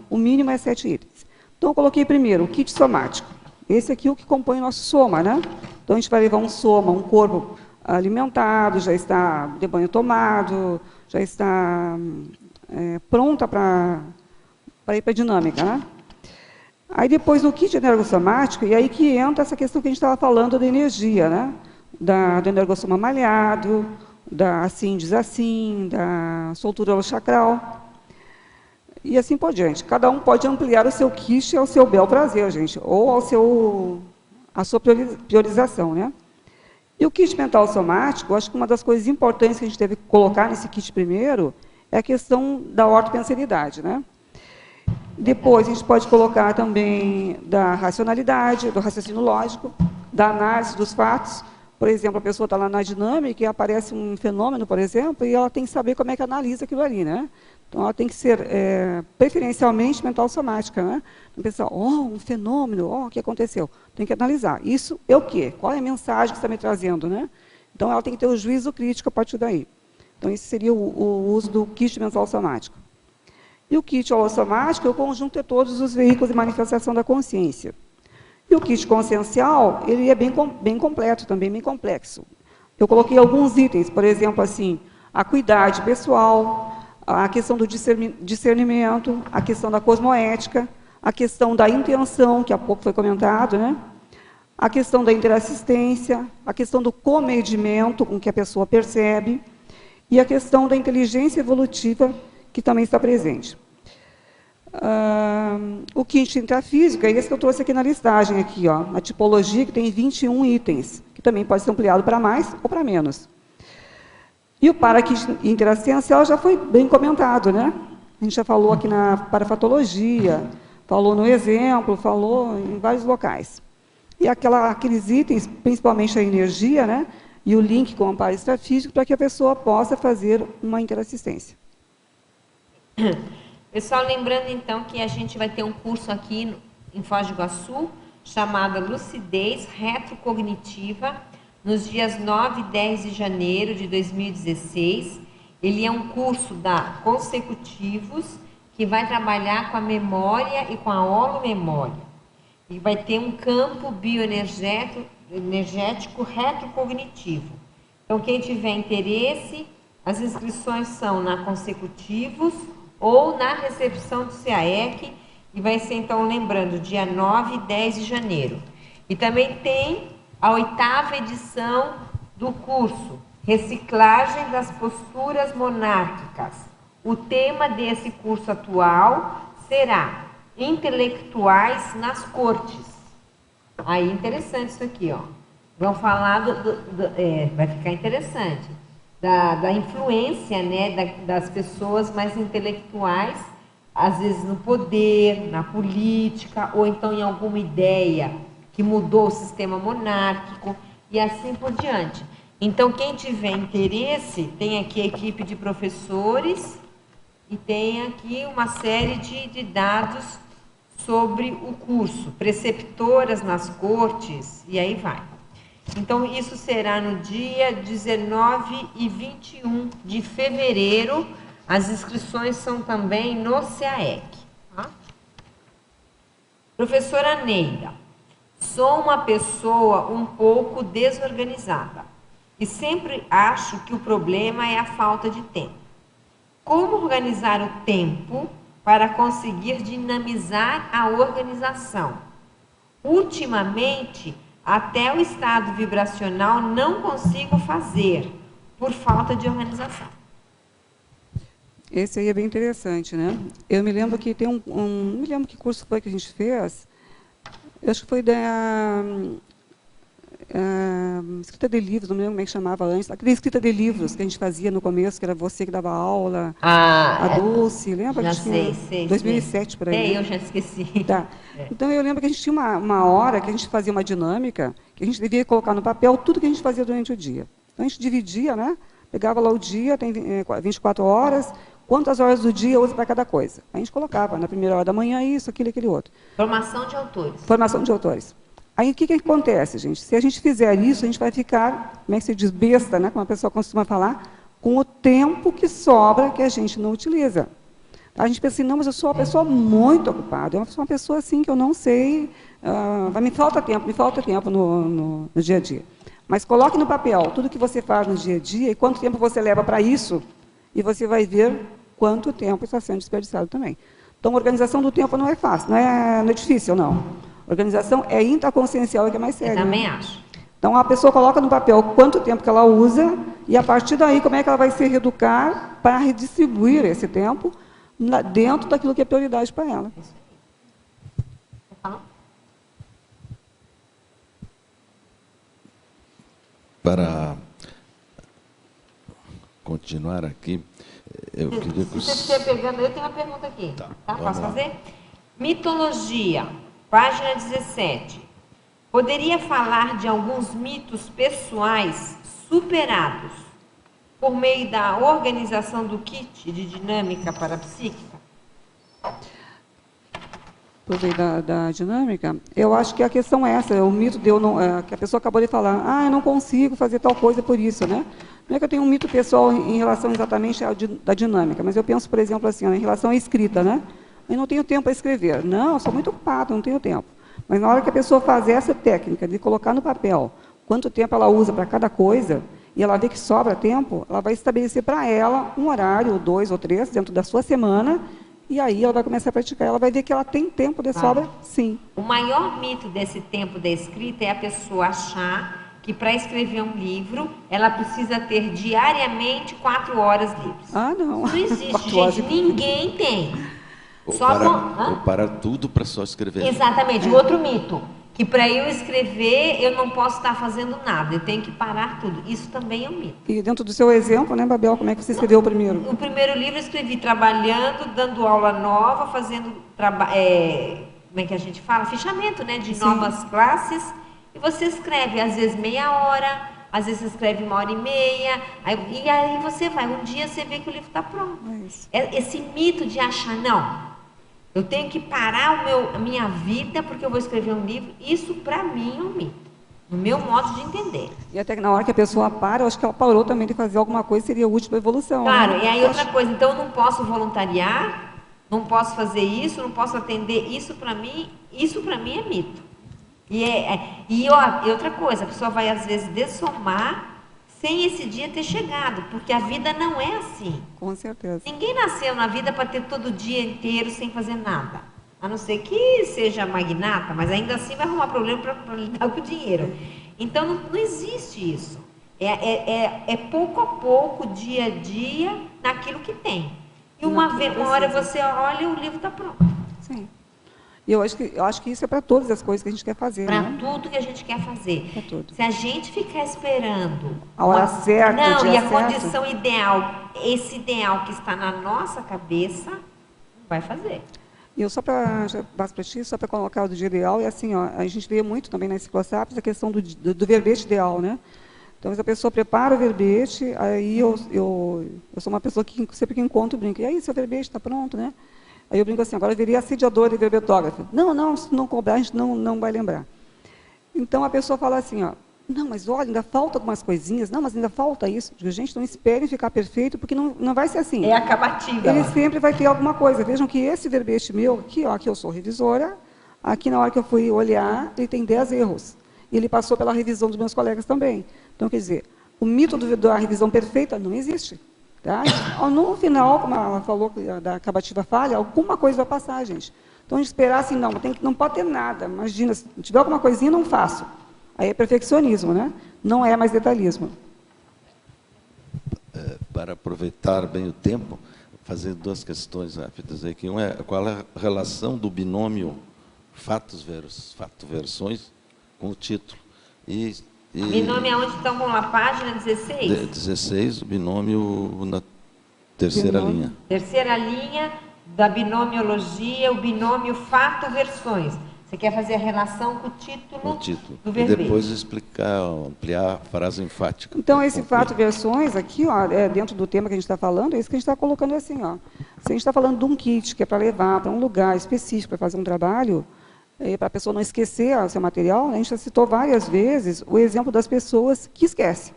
o mínimo é 7 itens. Então, eu coloquei primeiro o kit somático. Esse aqui é o que compõe o nosso soma, né? Então, a gente vai levar um soma, um corpo alimentado, já está de banho tomado, já está pronta para ir para a dinâmica, né? Aí, depois, no kit energossomático, e aí que entra essa questão que a gente estava falando da energia, né? Do energossoma malhado, da assim diz assim, da soltura holochacral, e assim por diante. Cada um pode ampliar o seu kit ao seu bel prazer, gente, ou a sua priorização, né? E o kit mental somático, acho que uma das coisas importantes que a gente deve colocar nesse kit primeiro é a questão da ortopensalidade, né? Depois, a gente pode colocar também da racionalidade, do raciocínio lógico, da análise dos fatos, Por exemplo, a pessoa está lá na dinâmica e aparece um fenômeno, por exemplo, e ela tem que saber como é que analisa aquilo ali, né? Então, ela tem que ser, preferencialmente, mental somática, né? Então, pensar, um fenômeno, o que aconteceu? Tem que analisar. Isso é o quê? Qual é a mensagem que está me trazendo, né? Então, ela tem que ter o juízo crítico a partir daí. Então, esse seria o uso do kit mental somático. E o kit holossomático é o conjunto de todos os veículos de manifestação da consciência. E o kit consciencial, ele é bem completo também, bem complexo. Eu coloquei alguns itens, por exemplo, assim, a acuidade pessoal, a questão do discernimento, a questão da cosmoética, a questão da intenção, que há pouco foi comentado, né? A questão da interassistência, a questão do comedimento, com que a pessoa percebe, e a questão da inteligência evolutiva, que também está presente. O kit intrafísico é esse que eu trouxe aqui na listagem, aqui, ó, a tipologia, que tem 21 itens, que também pode ser ampliado para mais ou para menos. E o para-kit interassistencial já foi bem comentado, né? A gente já falou aqui na parafatologia, falou no exemplo, falou em vários locais. E aqueles itens, principalmente a energia, né? E o link com o amparo extrafísico, para que a pessoa possa fazer uma interassistência. Pessoal, lembrando então que a gente vai ter um curso aqui em Foz do Iguaçu, chamado Lucidez Retrocognitiva, nos dias 9 e 10 de janeiro de 2016. Ele é um curso da Consecutivos, que vai trabalhar com a memória e com a holomemória. E vai ter um campo bioenergético retrocognitivo. Então, quem tiver interesse, as inscrições são na Consecutivos ou na recepção do CAEC, e vai ser, então, lembrando, dia 9 e 10 de janeiro. E também tem a 8ª edição do curso, Reciclagem das Posturas Monárquicas. O tema desse curso atual será Intelectuais nas Cortes. Aí, interessante isso aqui, ó. Vão falar vai ficar interessante. Da influência, né, das pessoas mais intelectuais, às vezes no poder, na política, ou então em alguma ideia que mudou o sistema monárquico, e assim por diante. Então, quem tiver interesse, tem aqui a equipe de professores, e tem aqui uma série de dados sobre o curso, preceptoras nas cortes, e aí vai. Então, isso será no dia 19 e 21 de fevereiro. As inscrições são também no CAEC. Tá? Professora Neida, sou uma pessoa um pouco desorganizada e sempre acho que o problema é a falta de tempo. Como organizar o tempo para conseguir dinamizar a organização? Ultimamente, até o estado vibracional não consigo fazer, por falta de organização. Esse aí é bem interessante, né? Eu me lembro que tem não me lembro que curso foi que a gente fez, eu acho que foi da escrita de livros, não me lembro como é que chamava antes, aquela escrita de livros que a gente fazia no começo, que era você que dava aula, a Dulce, lembra? Já sei. 2007, por aí. Eu já esqueci. Tá. Então, eu lembro que a gente tinha uma hora que a gente fazia uma dinâmica, que a gente devia colocar no papel tudo que a gente fazia durante o dia. Então, a gente dividia, né? Pegava lá o dia, tem 24 horas, quantas horas do dia usa para cada coisa. A gente colocava na primeira hora da manhã isso, aquilo, aquele outro. Formação de autores. Formação de autores. Aí, o que acontece, gente? Se a gente fizer isso, a gente vai ficar, como é que se diz, besta, né? Como a pessoa costuma falar, com o tempo que sobra que a gente não utiliza. A gente pensa assim, não, mas eu sou uma pessoa muito ocupada, eu sou uma pessoa assim que eu não sei, me falta tempo no dia a dia. Mas coloque no papel tudo que você faz no dia a dia e quanto tempo você leva para isso, e você vai ver quanto tempo está sendo desperdiçado também. Então, a organização do tempo não é fácil, não é difícil, não. Organização é intraconsciencial, que é mais sério. Eu também acho. Então, a pessoa coloca no papel quanto tempo que ela usa e, a partir daí, como é que ela vai se reeducar para redistribuir esse tempo dentro daquilo que é prioridade para ela. Para continuar aqui, eu queria que... Se você estiver pegando, eu tenho uma pergunta aqui. Tá? Posso fazer? Mitologia, página 17. Poderia falar de alguns mitos pessoais superados por meio da organização do kit de dinâmica parapsíquica? Por meio da dinâmica, eu acho que a questão é essa, o mito de eu não, que a pessoa acabou de falar, eu não consigo fazer tal coisa por isso, né? Não é que eu tenho um mito pessoal em relação exatamente da dinâmica, mas eu penso, por exemplo, assim, em relação à escrita, né? Eu não tenho tempo para escrever. Não, eu sou muito ocupado, não tenho tempo. Mas na hora que a pessoa faz essa técnica de colocar no papel quanto tempo ela usa para cada coisa, e ela vê que sobra tempo, ela vai estabelecer para ela um horário, ou 2 ou 3, dentro da sua semana, e aí ela vai começar a praticar. Ela vai ver que ela tem tempo de sobra, sim. O maior mito desse tempo da escrita é a pessoa achar que para escrever um livro, ela precisa ter diariamente 4 horas livres. Não. Não existe, gente. Ninguém tem. Ou parar tudo para só escrever. Exatamente. Outro mito. Que para eu escrever, eu não posso estar fazendo nada. Eu tenho que parar tudo. Isso também é um mito. E dentro do seu exemplo, né, Babel, como é que você escreveu o primeiro? O primeiro livro eu escrevi trabalhando, dando aula nova, fazendo, como é que a gente fala? Fichamento, né, de novas classes. E você escreve, às vezes, meia hora, às vezes você escreve 1h30, e aí você vai. Um dia você vê que o livro está pronto. Esse mito de achar, não, eu tenho que parar a minha vida porque eu vou escrever um livro, isso para mim é um mito, no meu modo de entender. E até que na hora que a pessoa para, eu acho que ela parou também de fazer alguma coisa, seria útil para a evolução. Claro, né? E aí outra coisa, então eu não posso voluntariar, não posso fazer isso, não posso atender, isso para mim é mito. E outra coisa, a pessoa vai às vezes dessomar sem esse dia ter chegado, porque a vida não é assim. Com certeza. Ninguém nasceu na vida para ter todo o dia inteiro sem fazer nada. A não ser que seja magnata, mas ainda assim vai arrumar problema para lidar com o dinheiro. Então não existe isso. É pouco a pouco, dia a dia, naquilo que tem. E uma hora você olha e o livro está pronto. Sim. E eu acho que isso é para todas as coisas que a gente quer fazer. Para né? tudo que a gente quer fazer. Para tudo. Se a gente ficar esperando a hora certa, não, e a certo. condição ideal, esse ideal que está na nossa cabeça, não vai fazer. E eu só para colocar o do dia ideal, é assim, a gente vê muito também na Enciclosapis a questão do verbete ideal, né? Então, a pessoa prepara o verbete, aí eu sou uma pessoa que sempre que encontro brinco, e aí, seu verbete está pronto, né? Aí eu brinco assim, agora eu viria assediadora e verbetógrafa. Não, se não cobrar, a gente não vai lembrar. Então, a pessoa fala assim, não, mas olha, ainda falta algumas coisinhas, não, mas ainda falta isso. Digo, gente, não esperem ficar perfeito, porque não vai ser assim. É acabativa. Ele sempre vai ter alguma coisa. Vejam que esse verbete meu, aqui eu sou revisora, aqui na hora que eu fui olhar, ele tem 10 erros. E ele passou pela revisão dos meus colegas também. Então, quer dizer, o mito da revisão perfeita não existe. Tá? No final, como ela falou, da acabativa falha, alguma coisa vai passar, gente. Então, a gente esperar assim, não pode ter nada. Imagina, se tiver alguma coisinha, não faço. Aí é perfeccionismo, né? Não é mais detalhismo. Para aproveitar bem o tempo, fazer 2 questões rápidas aqui. Uma é qual é a relação do binômio fato-versões com o título. Binômio é onde estão com a página 16? 16, o binômio na terceira linha. Terceira linha da binomiologia, o binômio fato-versões. Você quer fazer a relação com o título do verbete. E depois ampliar a frase enfática. Então, esse fato-versões aqui, dentro do tema que a gente está falando, é isso que a gente está colocando assim. Se a gente está falando de um kit que é para levar para um lugar específico para fazer um trabalho, para a pessoa não esquecer o seu material, né? A gente já citou várias vezes o exemplo das pessoas que esquecem.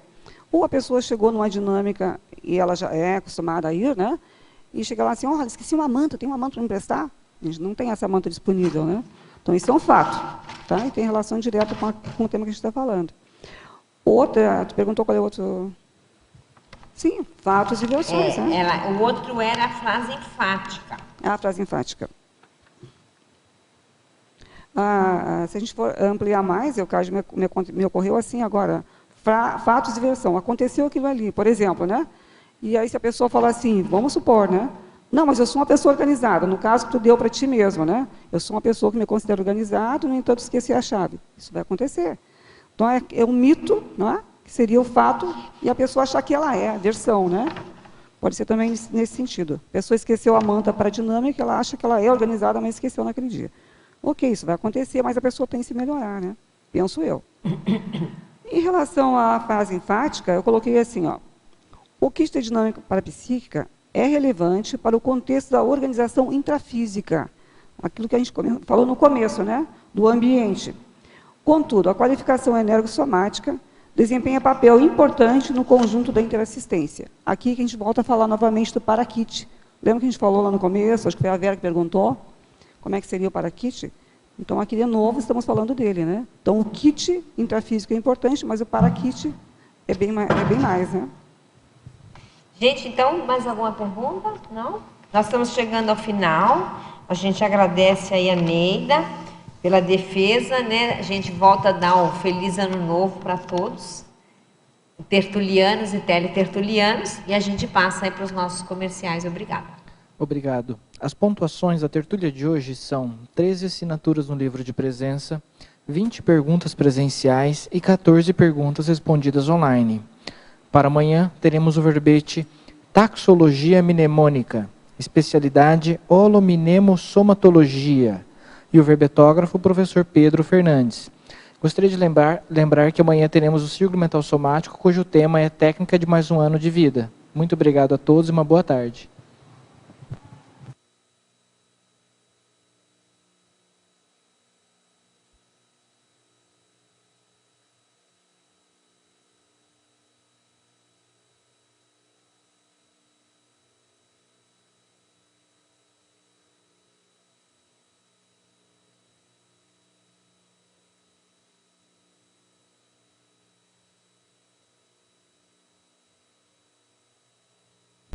Ou a pessoa chegou numa dinâmica e ela já é acostumada a ir, né? E chega lá assim, olha, esqueci uma manta, tem uma manta para me emprestar? A gente não tem essa manta disponível, né? Então, isso é um fato, tá? E tem relação direta com o tema que a gente está falando. Outra, tu perguntou qual é o outro... Sim, fatos e versões, né? O outro era a frase enfática. A frase enfática. Se a gente for ampliar mais, o caso me ocorreu assim agora, fatos e versão. Aconteceu aquilo ali, por exemplo, né? E aí se a pessoa falar assim, vamos supor, né? Não, mas eu sou uma pessoa organizada, no caso que tu deu para ti mesmo, né? Eu sou uma pessoa que me considero organizado, no entanto esqueci a chave. Isso vai acontecer. Então é um mito, não é? Que seria o fato e a pessoa achar que ela é, a versão, né? Pode ser também nesse sentido. A pessoa esqueceu a manta para a dinâmica, ela acha que ela é organizada, mas esqueceu naquele dia. Ok, isso vai acontecer, mas a pessoa tem que se melhorar, né? penso eu. Em relação à fase enfática, eu coloquei assim, ó, o kit de dinâmica parapsíquica é relevante para o contexto da organização intrafísica, aquilo que a gente falou no começo, né, do ambiente. Contudo, a qualificação energossomática desempenha papel importante no conjunto da interassistência. Aqui que a gente volta a falar novamente do parakit. Lembra que a gente falou lá no começo, acho que foi a Vera que perguntou, como é que seria o parakit? Então, aqui de novo, estamos falando dele, né? Então, o kit intrafísico é importante, mas o parakit é bem mais, né? Gente, então, mais alguma pergunta? Não? Nós estamos chegando ao final. A gente agradece aí a Neida pela defesa, né? A gente volta a dar um feliz ano novo para todos, tertulianos e teletertulianos, e a gente passa aí para os nossos comerciais. Obrigada. Obrigado. As pontuações da tertúlia de hoje são 13 assinaturas no livro de presença, 20 perguntas presenciais e 14 perguntas respondidas online. Para amanhã, teremos o verbete Taxologia Mnemônica, especialidade Holominemossomatologia, e o verbetógrafo, professor Pedro Fernandes. Gostaria de lembrar que amanhã teremos o Círculo Mental Somático, cujo tema é Técnica de Mais um Ano de Vida. Muito obrigado a todos e uma boa tarde.